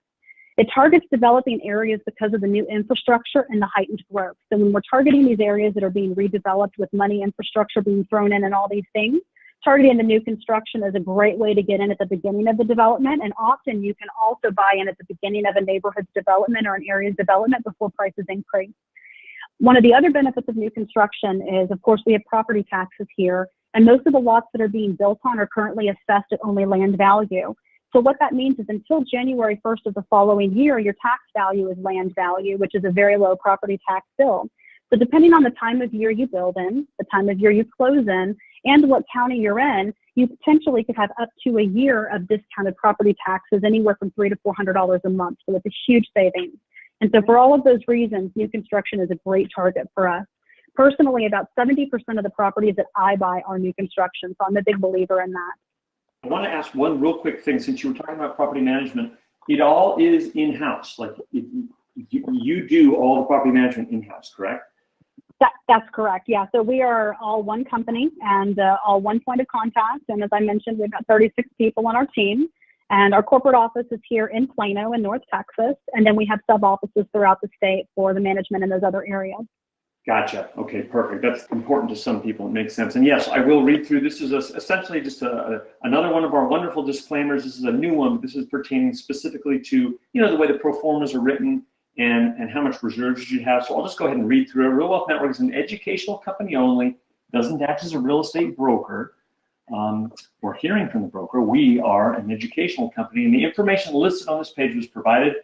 It targets developing areas because of the new infrastructure and the heightened growth. So when we're targeting these areas that are being redeveloped with money infrastructure being thrown in and all these things, targeting the new construction is a great way to get in at the beginning of the development, and often you can also buy in at the beginning of a neighborhood's development or an area's development before prices increase. One of the other benefits of new construction is, of course, we have property taxes here, and most of the lots that are being built on are currently assessed at only land value. So what that means is until January 1st of the following year, your tax value is land value, which is a very low property tax bill. So depending on the time of year you build in, the time of year you close in, and what county you're in, you potentially could have up to a year of discounted property taxes, anywhere from $300 to $400 a month. So it's a huge savings. And so for all of those reasons, new construction is a great target for us. Personally, about 70% of the properties that I buy are new construction, so I'm a big believer in that. I want to ask one real quick thing, since you were talking about property management. It all is in-house, like you do all the property management in-house, correct? That's correct, yeah. So we are all one company and all one point of contact. And as I mentioned, we've got 36 people on our team. And our corporate office is here in Plano in North Texas. And then we have sub offices throughout the state for the management in those other areas. Gotcha. Okay, perfect. That's important to some people. It makes sense. And yes, I will read through. This is essentially just another one of our wonderful disclaimers. This is a new one, but this is pertaining specifically to, the way the pro formas are written and how much reserves you have. So I'll just go ahead and read through it. Real Wealth Network is an educational company only, doesn't act as a real estate broker. We're hearing from the broker. We are an educational company, and the information listed on this page was provided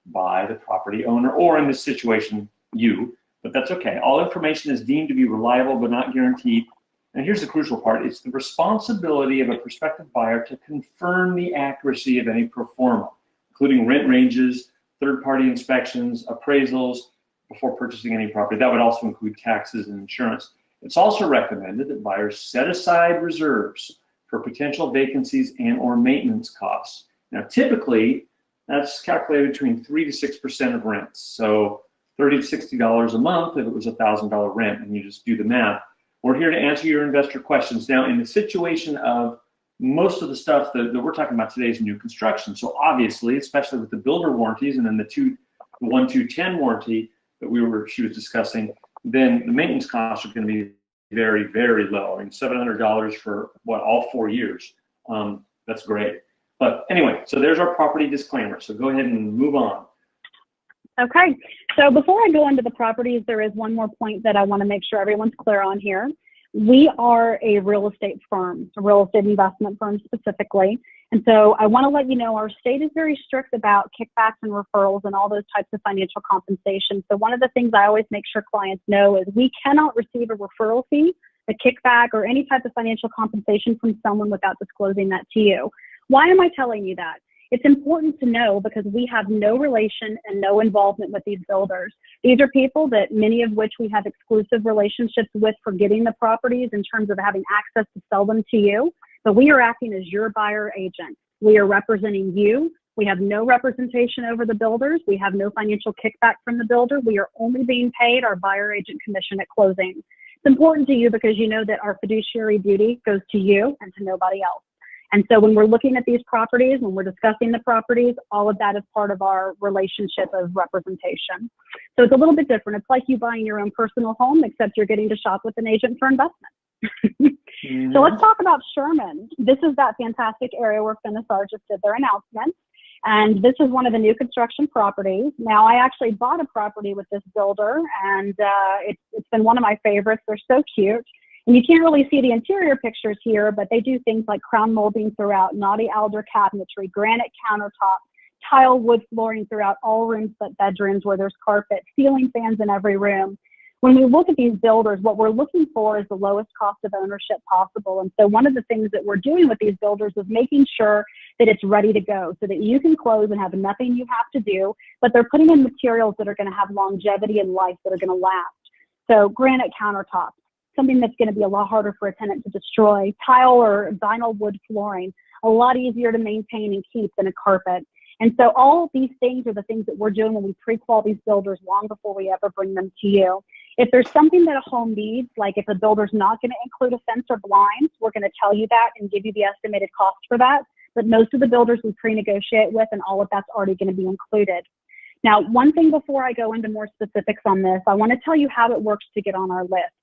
by the property owner, or in this situation, you. But that's okay. All information is deemed to be reliable but not guaranteed. And here's the crucial part. It's the responsibility of a prospective buyer to confirm the accuracy of any pro forma, including rent ranges, third-party inspections, appraisals, before purchasing any property. That would also include taxes and insurance. It's also recommended that buyers set aside reserves for potential vacancies and or maintenance costs. Now, typically, that's calculated between 3 to 6% of rents. So $30 to $60 a month if it was $1,000 rent, and you just do the math. We're here to answer your investor questions. Now, in the situation of most of the stuff that we're talking about today is new construction. So obviously, especially with the builder warranties and then the 1-2-10 warranty that she was discussing, then the maintenance costs are going to be very, very low. I mean, $700 for all 4 years. That's great. But anyway, so there's our property disclaimer. So go ahead and move on. Okay, so before I go into the properties, there is one more point that I want to make sure everyone's clear on here. We are a real estate firm, a real estate investment firm specifically. And so I want to let you know our state is very strict about kickbacks and referrals and all those types of financial compensation. So one of the things I always make sure clients know is we cannot receive a referral fee, a kickback, or any type of financial compensation from someone without disclosing that to you. Why am I telling you that? It's important to know because we have no relation and no involvement with these builders. These are people that many of which we have exclusive relationships with for getting the properties in terms of having access to sell them to you. But we are acting as your buyer agent. We are representing you. We have no representation over the builders. We have no financial kickback from the builder. We are only being paid our buyer agent commission at closing. It's important to you because you know that our fiduciary duty goes to you and to nobody else. And so when we're looking at these properties, when we're discussing the properties, all of that is part of our relationship of representation. So it's a little bit different. It's like you buying your own personal home, except you're getting to shop with an agent for investment. So let's talk about Sherman. This is that fantastic area where Finisar just did their announcement. And this is one of the new construction properties. Now, I actually bought a property with this builder, and it's been one of my favorites. They're so cute. And you can't really see the interior pictures here, but they do things like crown molding throughout, naughty alder cabinetry, granite countertop, tile wood flooring throughout all rooms but bedrooms where there's carpet, ceiling fans in every room. When we look at these builders, what we're looking for is the lowest cost of ownership possible. And so one of the things that we're doing with these builders is making sure that it's ready to go so that you can close and have nothing you have to do, but they're putting in materials that are going to have longevity and life that are going to last. So granite countertops, something that's going to be a lot harder for a tenant to destroy. Tile or vinyl wood flooring, a lot easier to maintain and keep than a carpet. And so all of these things are the things that we're doing when we pre-qual these builders long before we ever bring them to you. If there's something that a home needs, like if a builder's not going to include a fence or blinds, we're going to tell you that and give you the estimated cost for that. But most of the builders we pre-negotiate with, and all of that's already going to be included. Now, one thing before I go into more specifics on this, I want to tell you how it works to get on our list.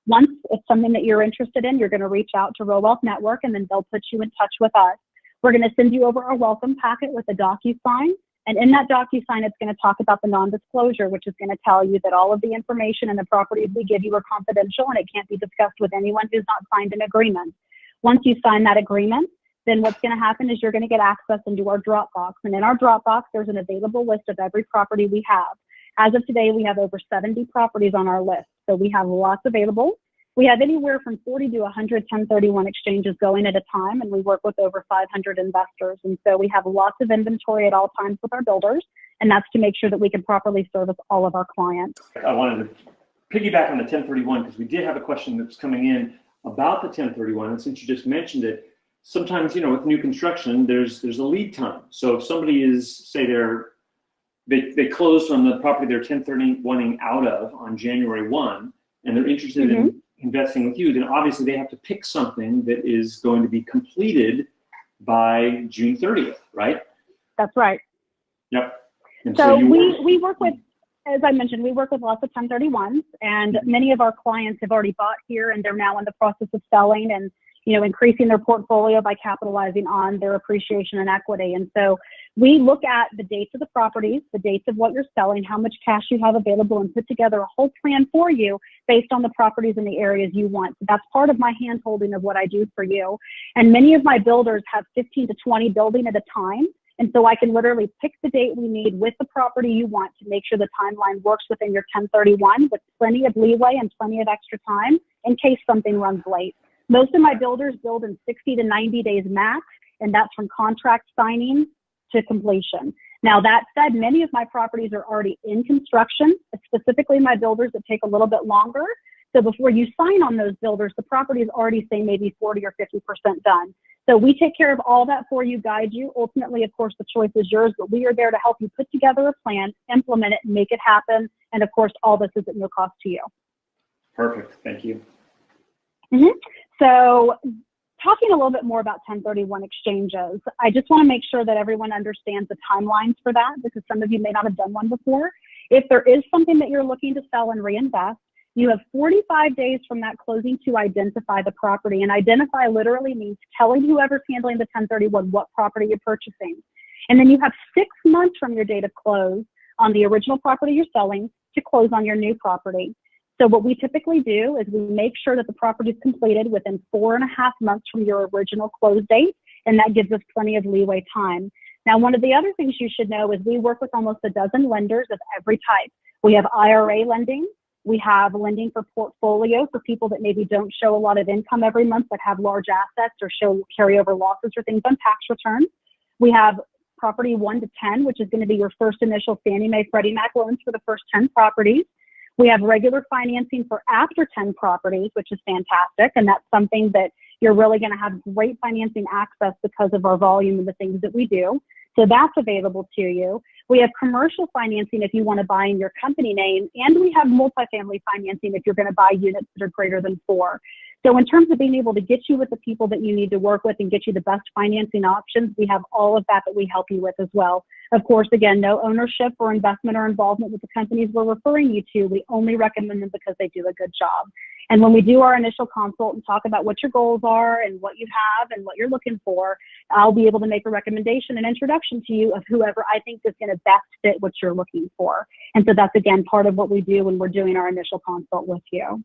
Once it's something that you're interested in, you're going to reach out to Real Wealth Network, and then they'll put you in touch with us. We're going to send you over our welcome packet with a DocuSign. And in that DocuSign, it's going to talk about the non-disclosure, which is going to tell you that all of the information and the properties we give you are confidential and it can't be discussed with anyone who's not signed an agreement. Once you sign that agreement, then what's going to happen is you're going to get access into our Dropbox. And in our Dropbox, there's an available list of every property we have. As of today, we have over 70 properties on our list. So we have lots available. We have anywhere from 40 to 100 1031 exchanges going at a time, and we work with over 500 investors. And so we have lots of inventory at all times with our builders, and that's to make sure that we can properly service all of our clients. I wanted to piggyback on the 1031 because we did have a question that's coming in about the 1031, and since you just mentioned it, sometimes, with new construction, there's a lead time. So if somebody is, say they closed on the property they're 1031ing out of on January 1, and they're interested in investing with you, then obviously they have to pick something that is going to be completed by June 30th, right? That's right. Yep. And So you we work with, as I mentioned, we work with lots of 1031s, and many of our clients have already bought here and they're now in the process of selling and, you know, increasing their portfolio by capitalizing on their appreciation and equity. And so we look at the dates of the properties, the dates of what you're selling, how much cash you have available, and put together a whole plan for you based on the properties in the areas you want. So that's part of my hand holding of what I do for you. And many of my builders have 15 to 20 building at a time. And so I can literally pick the date we need with the property you want to make sure the timeline works within your 1031 with plenty of leeway and plenty of extra time in case something runs late. Most of my builders build in 60 to 90 days max, and that's from contract signing to completion. Now, that said, many of my properties are already in construction, specifically my builders that take a little bit longer. So before you sign on those builders, the property is already, say, maybe 40 or 50% done. So we take care of all that for you, guide you. Ultimately, of course, the choice is yours, but we are there to help you put together a plan, implement it, make it happen. And of course, all this is at no cost to you. Perfect. Thank you. So talking a little bit more about 1031 exchanges, I just want to make sure that everyone understands the timelines for that, because some of you may not have done one before. If there is something that you're looking to sell and reinvest, you have 45 days from that closing to identify the property. And identify literally means telling whoever's handling the 1031 what property you're purchasing. And then you have 6 months from your date of close on the original property you're selling to close on your new property. So what we typically do is we make sure that the property is completed within 4.5 months from your original close date, and that gives us plenty of leeway time. Now, one of the other things you should know is we work with almost a dozen lenders of every type. We have IRA lending. We have lending for portfolio for people that maybe don't show a lot of income every month but have large assets or show carryover losses or things on tax returns. We have property 1 to 10, which is going to be your first initial Fannie Mae Freddie Mac loans for the first 10 properties. We have regular financing for after 10 properties, which is fantastic. And that's something that you're really going to have great financing access because of our volume and the things that we do. So that's available to you. We have commercial financing if you want to buy in your company name, and we have multifamily financing if you're going to buy units that are greater than 4. So in terms of being able to get you with the people that you need to work with and get you the best financing options, we have all of that we help you with as well. Of course, again, no ownership or investment or involvement with the companies we're referring you to. We only recommend them because they do a good job. And when we do our initial consult and talk about what your goals are and what you have and what you're looking for, I'll be able to make a recommendation and introduction to you of whoever I think is going to best fit what you're looking for. And so that's, again, part of what we do when we're doing our initial consult with you.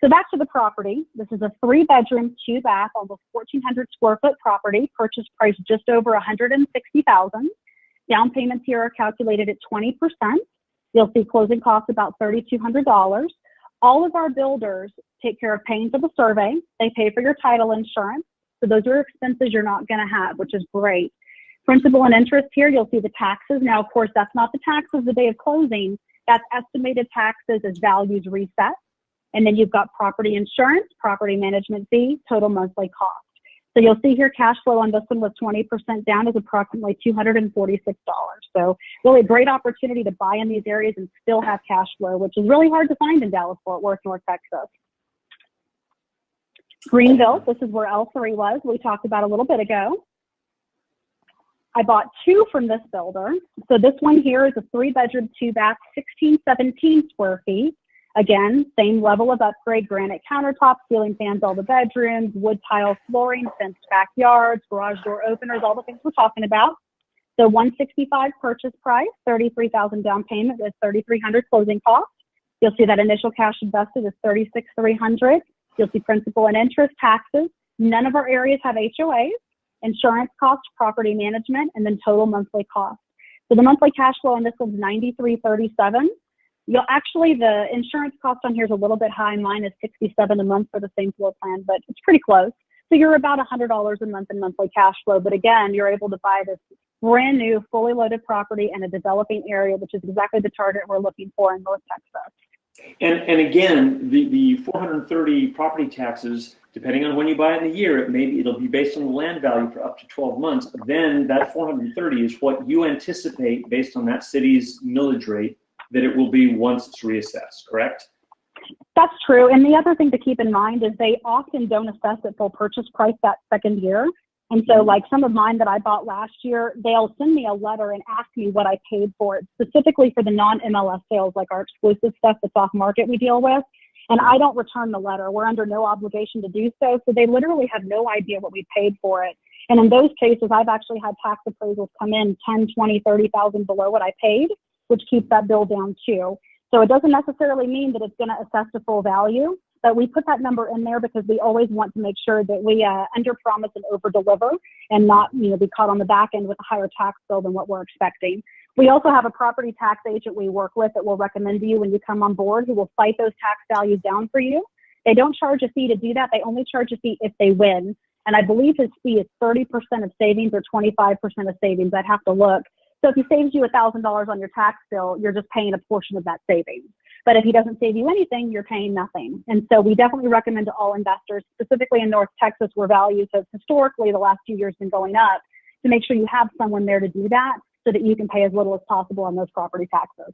So back to the property. This is a 3-bedroom, 2-bath, almost 1,400 square foot property, purchase price just over $160,000. Down payments here are calculated at 20%. You'll see closing costs about $3,200. All of our builders take care of paying for the survey. They pay for your title insurance. So those are expenses you're not going to have, which is great. Principal and interest here, you'll see the taxes. Now, of course, that's not the taxes the day of closing. That's estimated taxes as values reset. And then you've got property insurance, property management fee, total monthly cost. So you'll see here cash flow on this one was 20% down is approximately $246. So really a great opportunity to buy in these areas and still have cash flow, which is really hard to find in Dallas-Fort Worth, North Texas. Greenville, this is where L3 was, we talked about a little bit ago. I bought 2 from this builder. So this one here is a 3-bedroom, 2-bath, 1617 square feet. Again, same level of upgrade, granite countertops, ceiling fans, all the bedrooms, wood tile flooring, fenced backyards, garage door openers, all the things we're talking about. So $165 purchase price, $33,000 down payment with $3,300 closing costs. You'll see that initial cash invested is $36,300. You'll see principal and interest, taxes. None of our areas have HOAs, insurance costs, property management, and then total monthly cost. So the monthly cash flow on this one's $93.37. You'll actually, the insurance cost on here is a little bit high. Mine is $67 a month for the same floor plan, but it's pretty close. So you're about $100 a month in monthly cash flow. But again, you're able to buy this brand new, fully loaded property in a developing area, which is exactly the target we're looking for in North Texas. And again, the 430 property taxes, depending on when you buy it in the year, it'll be based on the land value for up to 12 months. But then that 430 is what you anticipate based on that city's millage rate that it will be once it's reassessed, correct? That's true. And the other thing to keep in mind is they often don't assess at full purchase price that second year. And so like some of mine that I bought last year, they'll send me a letter and ask me what I paid for it, specifically for the non-MLS sales, like our exclusive stuff that's off market we deal with. And I don't return the letter. We're under no obligation to do so. So they literally have no idea what we paid for it. And in those cases, I've actually had tax appraisals come in 10, 20, 30,000 below what I paid, which keeps that bill down too. So it doesn't necessarily mean that it's going to assess the full value, but we put that number in there because we always want to make sure that we under promise and over deliver and not, be caught on the back end with a higher tax bill than what we're expecting. We also have a property tax agent we work with that will recommend to you when you come on board, who will fight those tax values down for you. They don't charge a fee to do that. They only charge a fee if they win. And I believe his fee is 30% of savings or 25% of savings. I'd have to look. So if he saves you $1,000 on your tax bill, you're just paying a portion of that savings. But if he doesn't save you anything, you're paying nothing. And so we definitely recommend to all investors, specifically in North Texas, where values have historically the last few years been going up, to make sure you have someone there to do that so that you can pay as little as possible on those property taxes.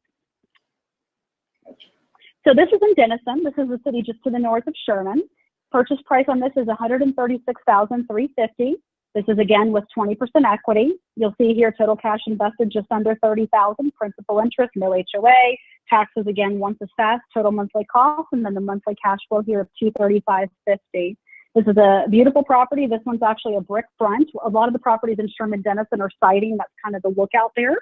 So this is in Denison. This is the city just to the north of Sherman. Purchase price on this is $136,350. This is again with 20% equity. You'll see here total cash invested just under $30,000, principal interest, no HOA, taxes again once assessed, total monthly cost, and then the monthly cash flow here of $235.50. This is a beautiful property. This one's actually a brick front. A lot of the properties in Sherman Denison are siding. That's kind of the look out there.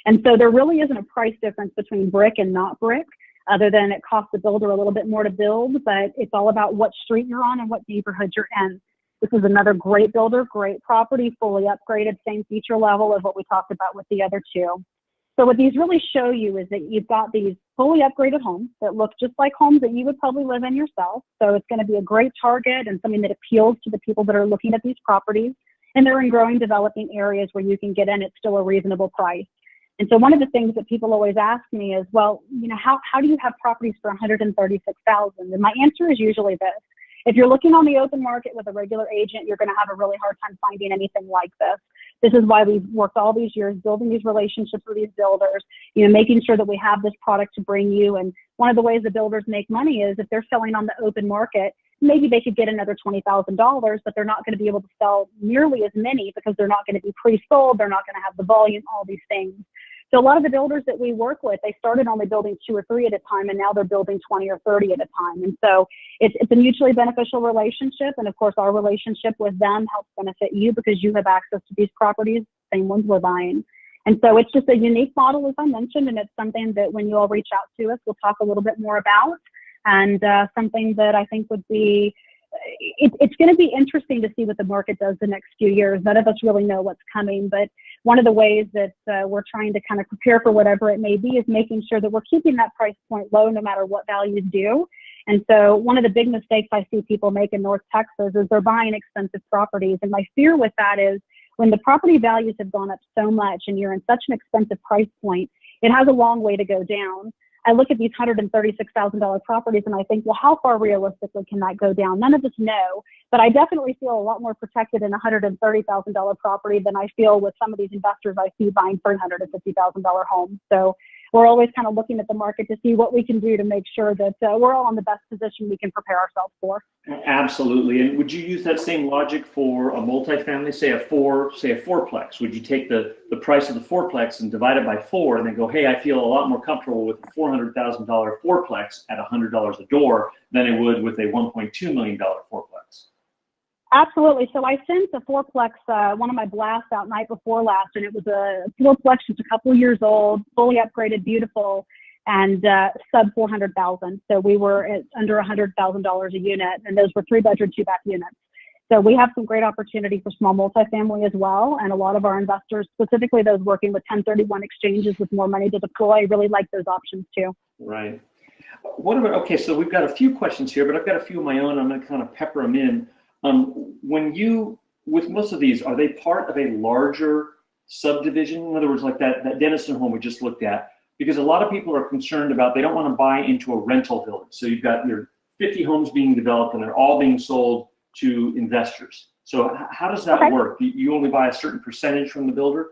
And so there really isn't a price difference between brick and not brick, other than it costs the builder a little bit more to build, but it's all about what street you're on and what neighborhood you're in. This is another great builder, great property, fully upgraded, same feature level of what we talked about with the other two. So what these really show you is that you've got these fully upgraded homes that look just like homes that you would probably live in yourself. So it's going to be a great target and something that appeals to the people that are looking at these properties. And they're in growing, developing areas where you can get in at still a reasonable price. And so one of the things that people always ask me is, well, how do you have properties for $136,000? And my answer is usually this. If you're looking on the open market with a regular agent, you're going to have a really hard time finding anything like this. This is why we've worked all these years building these relationships with these builders, making sure that we have this product to bring you. And one of the ways the builders make money is if they're selling on the open market, maybe they could get another $20,000, but they're not going to be able to sell nearly as many because they're not going to be pre-sold. They're not going to have the volume, all these things. So a lot of the builders that we work with, they started only building 2 or 3 at a time, and now they're building 20 or 30 at a time. And so it's a mutually beneficial relationship. And of course, our relationship with them helps benefit you because you have access to these properties, same ones we're buying. And so it's just a unique model, as I mentioned, and it's something that when you all reach out to us, we'll talk a little bit more about, and something that I think would be, it's going to be interesting to see what the market does the next few years. None of us really know what's coming, but one of the ways that we're trying to kind of prepare for whatever it may be is making sure that we're keeping that price point low no matter what values do. And so one of the big mistakes I see people make in North Texas is they're buying expensive properties. And my fear with that is when the property values have gone up so much and you're in such an expensive price point, it has a long way to go down. I look at these $136,000 properties and I think, well, how far realistically can that go down? None of us know, but I definitely feel a lot more protected in a $130,000 property than I feel with some of these investors I see buying $350,000 homes. So we're always kind of looking at the market to see what we can do to make sure that we're all in the best position we can prepare ourselves for. Absolutely. And would you use that same logic for a multifamily, say a fourplex? Would you take the price of the fourplex and divide it by 4 and then go, hey, I feel a lot more comfortable with a $400,000 fourplex at $100 a door than it would with a $1.2 million fourplex? Absolutely. So I sent a fourplex, one of my blasts out night before last, and it was a fourplex just a couple of years old, fully upgraded, beautiful, and sub $400,000. So we were at under $100,000 a unit, and those were 3-bedroom, 2-bath units. So we have some great opportunity for small multifamily as well, and a lot of our investors, specifically those working with 1031 exchanges with more money to deploy, really like those options too. Right. What about, okay, so we've got a few questions here, but I've got a few of my own. I'm going to kind of pepper them in. With most of these, are they part of a larger subdivision? In other words, like that Denison home we just looked at, because a lot of people are concerned about, they don't want to buy into a rental village. So you've got your 50 homes being developed and they're all being sold to investors. So how does that work? You only buy a certain percentage from the builder?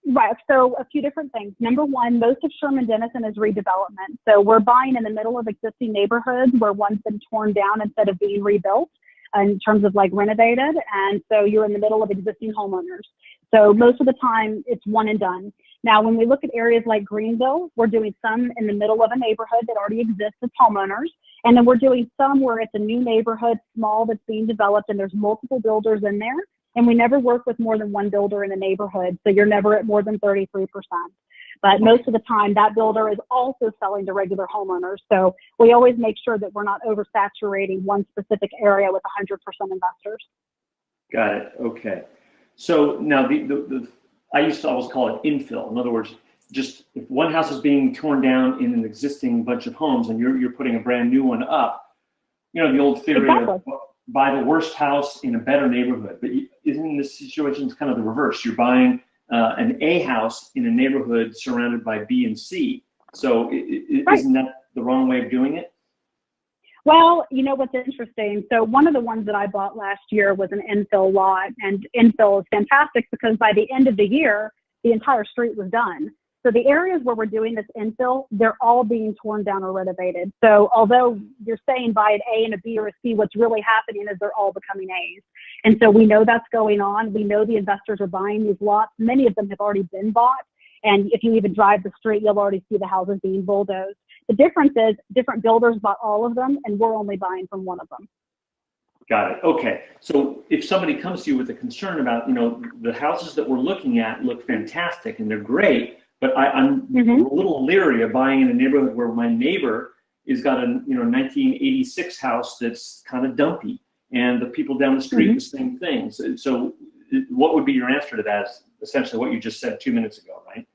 Right. So a few different things. Number one, most of Sherman Denison is redevelopment. So we're buying in the middle of existing neighborhoods where one's been torn down instead of being rebuilt. in terms of like renovated. And so you're in the middle of existing homeowners. So most of the time it's one and done. Now, when we look at areas like Greenville, we're doing some in the middle of a neighborhood that already exists as homeowners. And then we're doing some where it's a new neighborhood, small, that's being developed, and there's multiple builders in there. And we never work with more than one builder in a neighborhood. So you're never at more than 33%. But most of the time, that builder is also selling to regular homeowners. So we always make sure that we're not oversaturating one specific area with 100% investors. Got it. Okay. So now I used to always call it infill. In other words, just if one house is being torn down in an existing bunch of homes and you're putting a brand new one up, you know, the old theory of buy the worst house in a better neighborhood. But isn't this situation kind of the reverse? You're buying an A house in a neighborhood surrounded by B and C. So isn't that the wrong way of doing it? Well, you know what's interesting? So one of the ones that I bought last year was an infill lot, and infill is fantastic because by the end of the year, the entire street was done. So the areas where we're doing this infill, they're all being torn down or renovated. So although you're saying buy an A and a B or a C, what's really happening is they're all becoming A's. And so we know that's going on. We know the investors are buying these lots. Many of them have already been bought. And if you even drive the street, you'll already see the houses being bulldozed. The difference is different builders bought all of them, and we're only buying from one of them. Got it. Okay. So if somebody comes to you with a concern about, you know, the houses that we're looking at look fantastic and they're great, but I'm a little leery of buying in a neighborhood where my neighbor has got a 1986 house that's kind of dumpy, and the people down the street the same thing. So what would be your answer to that? Is essentially what you just said 2 minutes ago, right?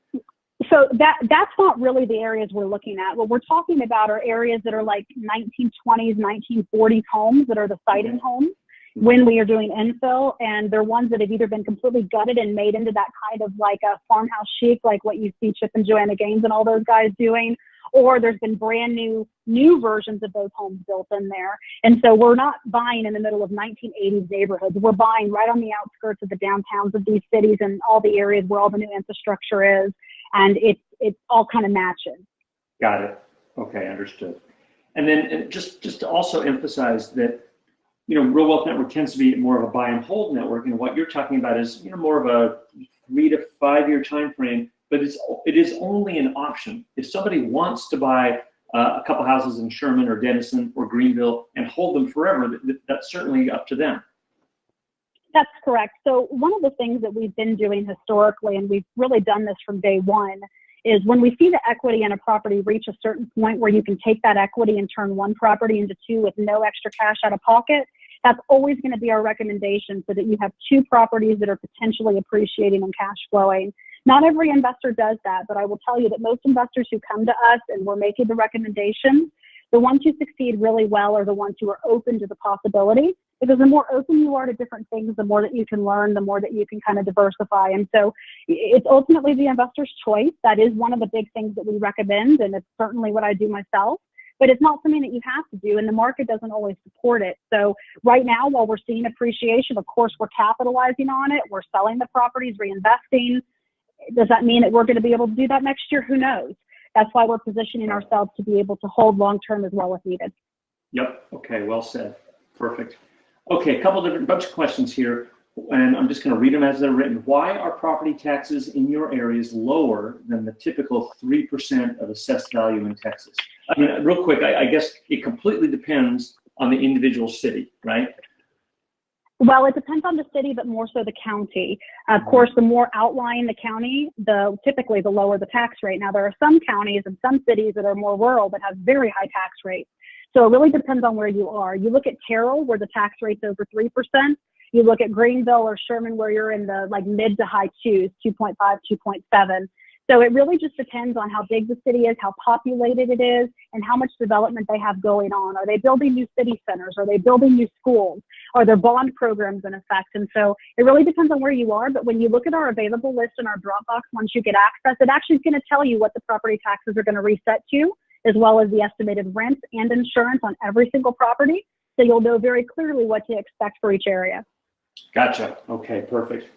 So that's not really the areas we're looking at. What we're talking about are areas that are like 1920s, 1940s homes that are the siting homes when we are doing infill, and they're ones that have either been completely gutted and made into that kind of like a farmhouse chic, like what you see Chip and Joanna Gaines and all those guys doing, or there's been brand new versions of those homes built in there. And so we're not buying in the middle of 1980s neighborhoods. We're buying right on the outskirts of the downtowns of these cities and all the areas where all the new infrastructure is. And it's all kind of matching. Got it. Okay, understood. And then just to also emphasize that, you know, Real Wealth Network tends to be more of a buy and hold network, and what you're talking about is, you know, more of a 3 to 5 year time frame. But it is only an option. If somebody wants to buy a couple houses in Sherman or Denison or Greenville and hold them forever, that's certainly up to them. That's correct. So one of the things that we've been doing historically, and we've really done this from day one, is when we see the equity in a property reach a certain point where you can take that equity and turn one property into two with no extra cash out of pocket, that's always going to be our recommendation so that you have two properties that are potentially appreciating and cash flowing. Not every investor does that, but I will tell you that most investors who come to us and we're making the recommendations, the ones who succeed really well are the ones who are open to the possibility, because the more open you are to different things, the more that you can learn, the more that you can kind of diversify. And so it's ultimately the investor's choice. That is one of the big things that we recommend, and it's certainly what I do myself. But it's not something that you have to do, and the market doesn't always support it. So right now, while we're seeing appreciation, of course, we're capitalizing on it. We're selling the properties, reinvesting. Does that mean that we're going to be able to do that next year? Who knows? That's why we're positioning ourselves to be able to hold long-term as well if needed. Yep. Okay. Well said. Perfect. Okay. A couple of bunch of questions here, and I'm just going to read them as they're written. Why are property taxes in your areas lower than the typical 3% of assessed value in Texas? I mean, real quick, I guess it completely depends on the individual city, right? Well, it depends on the city, but more so the county. Of course, the more outlying the county, typically the lower the tax rate. Now, there are some counties and some cities that are more rural that have very high tax rates. So it really depends on where you are. You look at Terrell, where the tax rate's over 3%. You look at Greenville or Sherman, where you're in the like mid to high 2s, 2.5, 2.7. So it really just depends on how big the city is, how populated it is, and how much development they have going on. Are they building new city centers? Are they building new schools? Are there bond programs in effect? And so it really depends on where you are. But when you look at our available list in our Dropbox, once you get access, it actually is going to tell you what the property taxes are going to reset to, as well as the estimated rent and insurance on every single property. So you'll know very clearly what to expect for each area. Gotcha. Okay, perfect.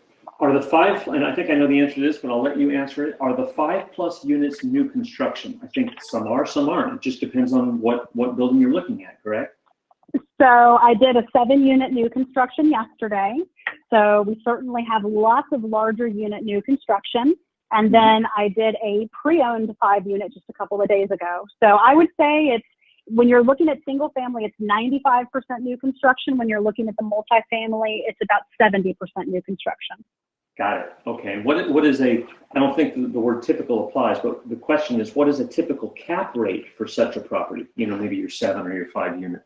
Are the 5, and I think I know the answer to this, but I'll let you answer it. Are the 5+ units new construction? I think some are, some aren't. It just depends on what building you're looking at, correct? So I did a 7-unit new construction yesterday. So we certainly have lots of larger unit new construction. And then I did a pre-owned 5-unit just a couple of days ago. So I would say it's, when you're looking at single family, it's 95% new construction. When you're looking at the multifamily, it's about 70% new construction. Got it. Okay. What is I don't think the word typical applies, but the question is, what is a typical cap rate for such a property? You know, maybe your 7 or your 5 unit.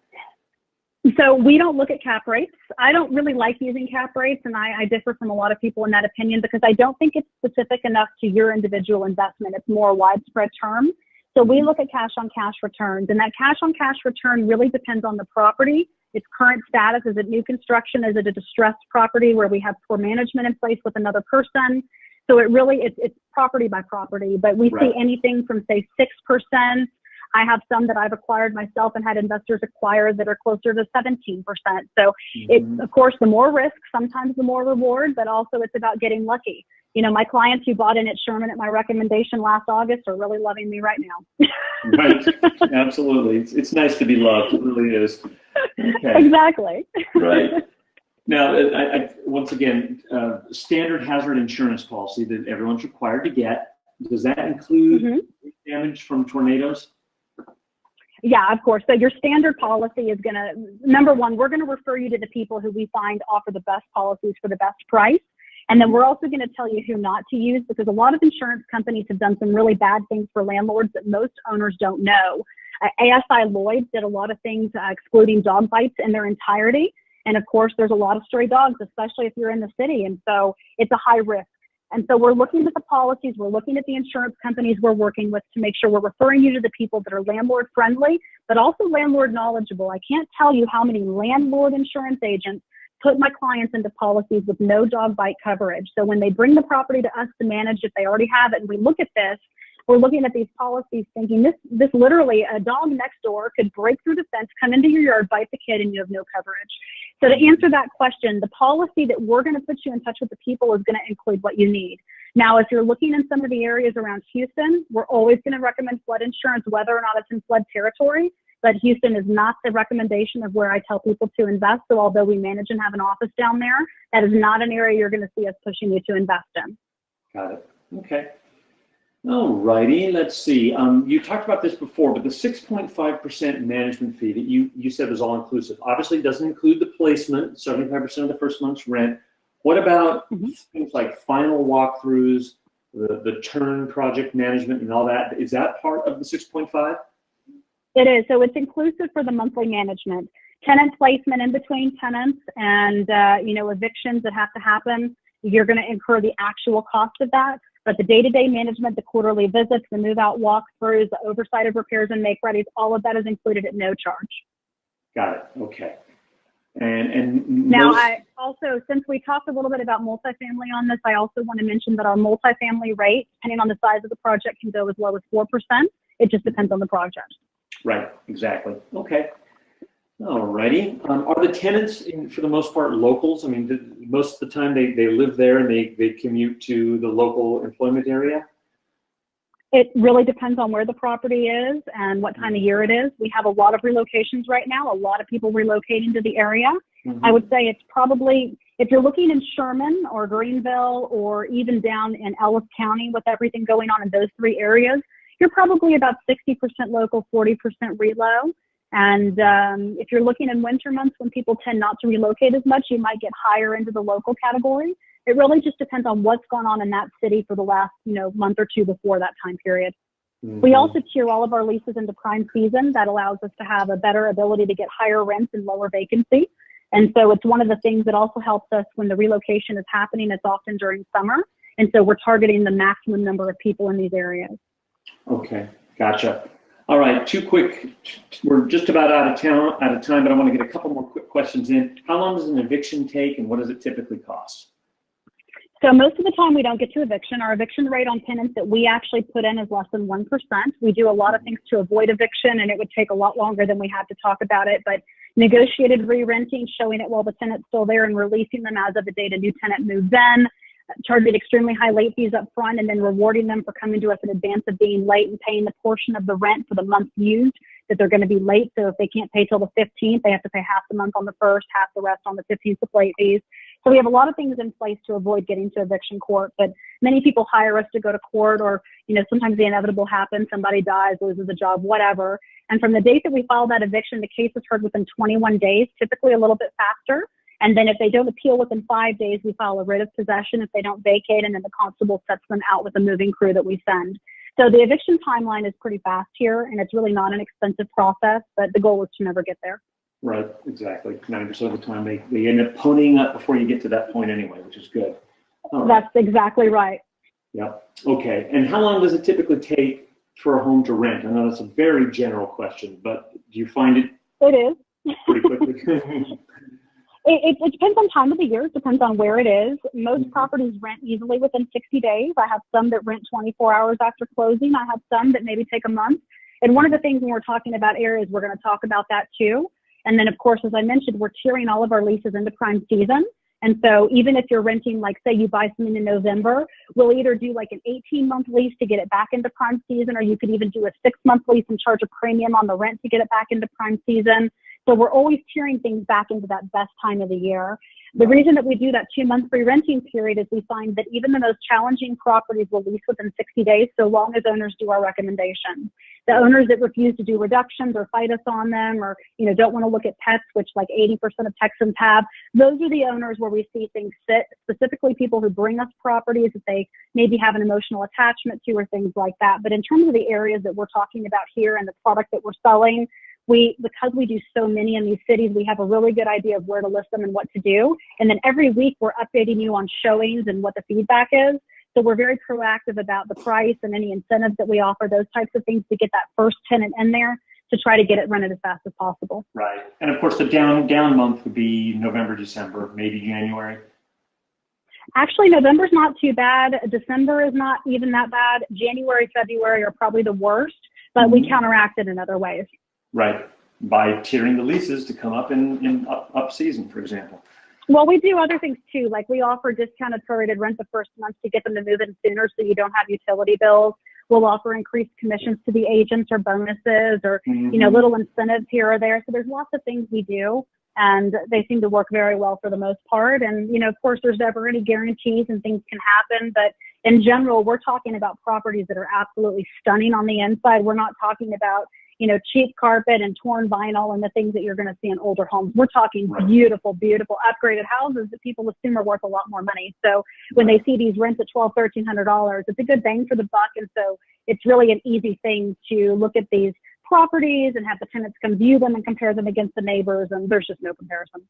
So we don't look at cap rates. I don't really like using cap rates, and I differ from a lot of people in that opinion because I don't think it's specific enough to your individual investment. It's more widespread term. So we look at cash on cash returns, and that cash on cash return really depends on the property, its current status. Is it new construction? Is it a distressed property where we have poor management in place with another person? So it's property by property, but we see anything from say 6%. I have some that I've acquired myself and had investors acquire that are closer to 17%. So it's, of course, the more risk, sometimes the more reward, but also it's about getting lucky. You know, my clients who bought in at Sherman at my recommendation last August are really loving me right now. Right. Absolutely. It's nice to be loved. It really is. Okay. Exactly. Right. Now, once again, standard hazard insurance policy that everyone's required to get. Does that include damage from tornadoes? Yeah, of course. So your standard policy is going to, number one, we're going to refer you to the people who we find offer the best policies for the best price. And then we're also going to tell you who not to use, because a lot of insurance companies have done some really bad things for landlords that most owners don't know. ASI Lloyd did a lot of things excluding dog bites in their entirety. And of course, there's a lot of stray dogs, especially if you're in the city. And so it's a high risk. And so we're looking at the policies, we're looking at the insurance companies we're working with to make sure we're referring you to the people that are landlord friendly, but also landlord knowledgeable. I can't tell you how many landlord insurance agents put my clients into policies with no dog bite coverage. So when they bring the property to us to manage, if they already have it, and we look at this, we're looking at these policies thinking this literally, a dog next door could break through the fence, come into your yard, bite the kid, and you have no coverage. So to answer that question, the policy that we're going to put you in touch with the people is going to include what you need. Now, if you're looking in some of the areas around Houston, we're always going to recommend flood insurance, whether or not it's in flood territory. But Houston is not the recommendation of where I tell people to invest. So although we manage and have an office down there, that is not an area you're going to see us pushing you to invest in. Got it. Okay. All righty. Let's see. You talked about this before, but the 6.5% management fee that you said was all inclusive obviously doesn't include the placement, 75% of the first month's rent. What about things like final walkthroughs, the turn project management and all that? Is that part of the 6.5? It is. So it's inclusive for the monthly management. Tenant placement in between tenants and, evictions that have to happen. You're going to incur the actual cost of that. But the day-to-day management, the quarterly visits, the move-out walkthroughs, the oversight of repairs and make-readies, all of that is included at no charge. Got it. Okay. And now, since we talked a little bit about multifamily on this, I also want to mention that our multifamily rate, depending on the size of the project, can go as low as 4%. It just depends on the project. Right. Exactly. Okay. All righty. Are the tenants, for the most part, locals? I mean, most of the time they live there and they commute to the local employment area? It really depends on where the property is and what time of year it is. We have a lot of relocations right now, a lot of people relocating to the area. I would say it's probably, if you're looking in Sherman or Greenville or even down in Ellis County with everything going on in those 3 areas, you're probably about 60% local, 40% relo. And if you're looking in winter months when people tend not to relocate as much, you might get higher into the local category. It really just depends on what's gone on in that city for the last, month or two before that time period. We also tier all of our leases into prime season. That allows us to have a better ability to get higher rents and lower vacancy. And so it's one of the things that also helps us when the relocation is happening. It's often during summer. And so we're targeting the maximum number of people in these areas. Okay, gotcha. All right, 2 quick, we're just about out of time, but I want to get a couple more quick questions in. How long does an eviction take and what does it typically cost? So most of the time we don't get to eviction. Our eviction rate on tenants that we actually put in is less than 1%. We do a lot of things to avoid eviction and it would take a lot longer than we have to talk about it, but negotiated re-renting, showing it while the tenant's still there and releasing them as of the date a new tenant moves in, charging extremely high late fees up front and then rewarding them for coming to us in advance of being late and paying the portion of the rent for the month used that they're going to be late. So if they can't pay till the 15th, they have to pay half the month on the 1st, half the rest on the 15th with late fees. So we have a lot of things in place to avoid getting to eviction court, but many people hire us to go to court, or, sometimes the inevitable happens, somebody dies, loses a job, whatever. And from the date that we file that eviction, the case is heard within 21 days, typically a little bit faster. And then if they don't appeal within 5 days, we file a writ of possession if they don't vacate, and then the constable sets them out with a moving crew that we send. So the eviction timeline is pretty fast here, and it's really not an expensive process, but the goal is to never get there. Right, exactly. 90% of the time they end up ponying up before you get to that point anyway, which is good. That's exactly right. Yep. Okay. And how long does it typically take for a home to rent? I know that's a very general question, but do you find it? It is. Pretty quickly? It depends on time of the year. It depends on where it is. Most properties rent easily within 60 days. I have some that rent 24 hours after closing. I have some that maybe take a month. And one of the things when we're talking about areas, we're going to talk about that too. And then, of course, as I mentioned, we're tiering all of our leases into prime season. And so even if you're renting, like say you buy something in November, we'll either do like an 18-month lease to get it back into prime season, or you could even do a 6-month lease and charge a premium on the rent to get it back into prime season. So we're always tiering things back into that best time of the year. The reason that we do that 2-month free renting period is we find that even the most challenging properties will lease within 60 days, so long as owners do our recommendations. The owners that refuse to do reductions or fight us on them, or don't want to look at pets, which like 80% of Texans have, those are the owners where we see things sit, specifically people who bring us properties that they maybe have an emotional attachment to or things like that. But in terms of the areas that we're talking about here and the product that we're selling, because we do so many in these cities, we have a really good idea of where to list them and what to do. And then every week we're updating you on showings and what the feedback is. So we're very proactive about the price and any incentives that we offer, those types of things to get that first tenant in there to try to get it rented as fast as possible. Right. And of course the down month would be November, December, maybe January. Actually, November's not too bad. December is not even that bad. January, February are probably the worst, but we counteract it in other ways. Right, by tiering the leases to come up in up season, for example. Well, we do other things too, like we offer discounted prorated rent the first month to get them to move in sooner so you don't have utility bills. We'll offer increased commissions to the agents or bonuses or, little incentives here or there. So there's lots of things we do, and they seem to work very well for the most part. And, of course, there's never any guarantees and things can happen, but in general, we're talking about properties that are absolutely stunning on the inside. We're not talking about cheap carpet and torn vinyl and the things that you're going to see in older homes. We're talking beautiful, beautiful upgraded houses that people assume are worth a lot more money. So when they see these rents at $1,200, $1,300, it's a good bang for the buck. And so it's really an easy thing to look at these properties and have the tenants come view them and compare them against the neighbors. And there's just no comparison.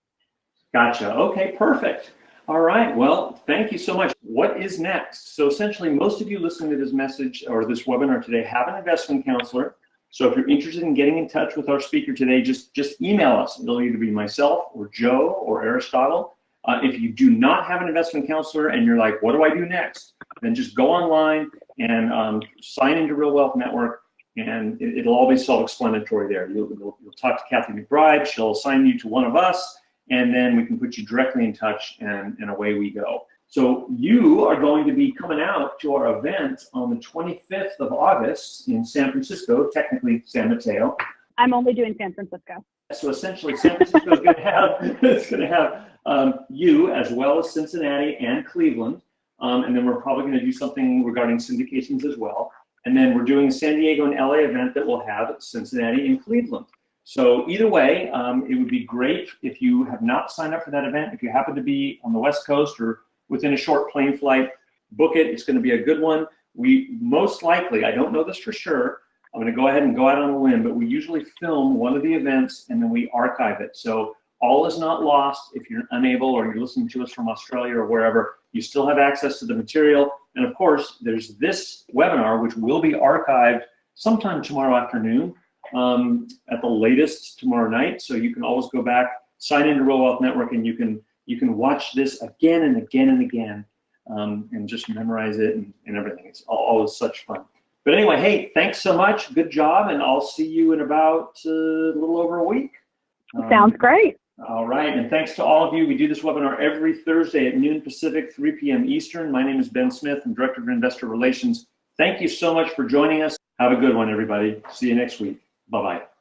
Gotcha. Okay, perfect. All right. Well, thank you so much. What is next? So essentially, most of you listening to this message or this webinar today have an investment counselor. So if you're interested in getting in touch with our speaker today, just email us. It'll either be myself or Joe or Aristotle. If you do not have an investment counselor and you're like, what do I do next? Then just go online and sign into Real Wealth Network, and it'll all be self-explanatory there. You'll talk to Kathy McBride. She'll assign you to one of us, and then we can put you directly in touch, and away we go. So you are going to be coming out to our event on the 25th of August in San Francisco, technically San Mateo. I'm only doing San Francisco. So essentially, San Francisco is going to have you as well as Cincinnati and Cleveland, and then we're probably going to do something regarding syndications as well. And then we're doing a San Diego and LA event that will have Cincinnati and Cleveland. So either way, it would be great if you have not signed up for that event. If you happen to be on the West Coast or within a short plane flight, book it. It's going to be a good one. We most likely, I don't know this for sure, I'm going to go ahead and go out on a limb, but we usually film one of the events and then we archive it. So all is not lost. If you're unable or you're listening to us from Australia or wherever, you still have access to the material. And of course, there's this webinar, which will be archived sometime tomorrow afternoon, at the latest tomorrow night. So you can always go back, sign into Real Wealth Network, and you can watch this again and again and again, and just memorize it and everything. It's always such fun. But anyway, hey, thanks so much. Good job, and I'll see you in about a little over a week. Sounds great. All right, and thanks to all of you. We do this webinar every Thursday at noon Pacific, 3 p.m. Eastern. My name is Ben Smith. I'm Director of Investor Relations. Thank you so much for joining us. Have a good one, everybody. See you next week. Bye-bye.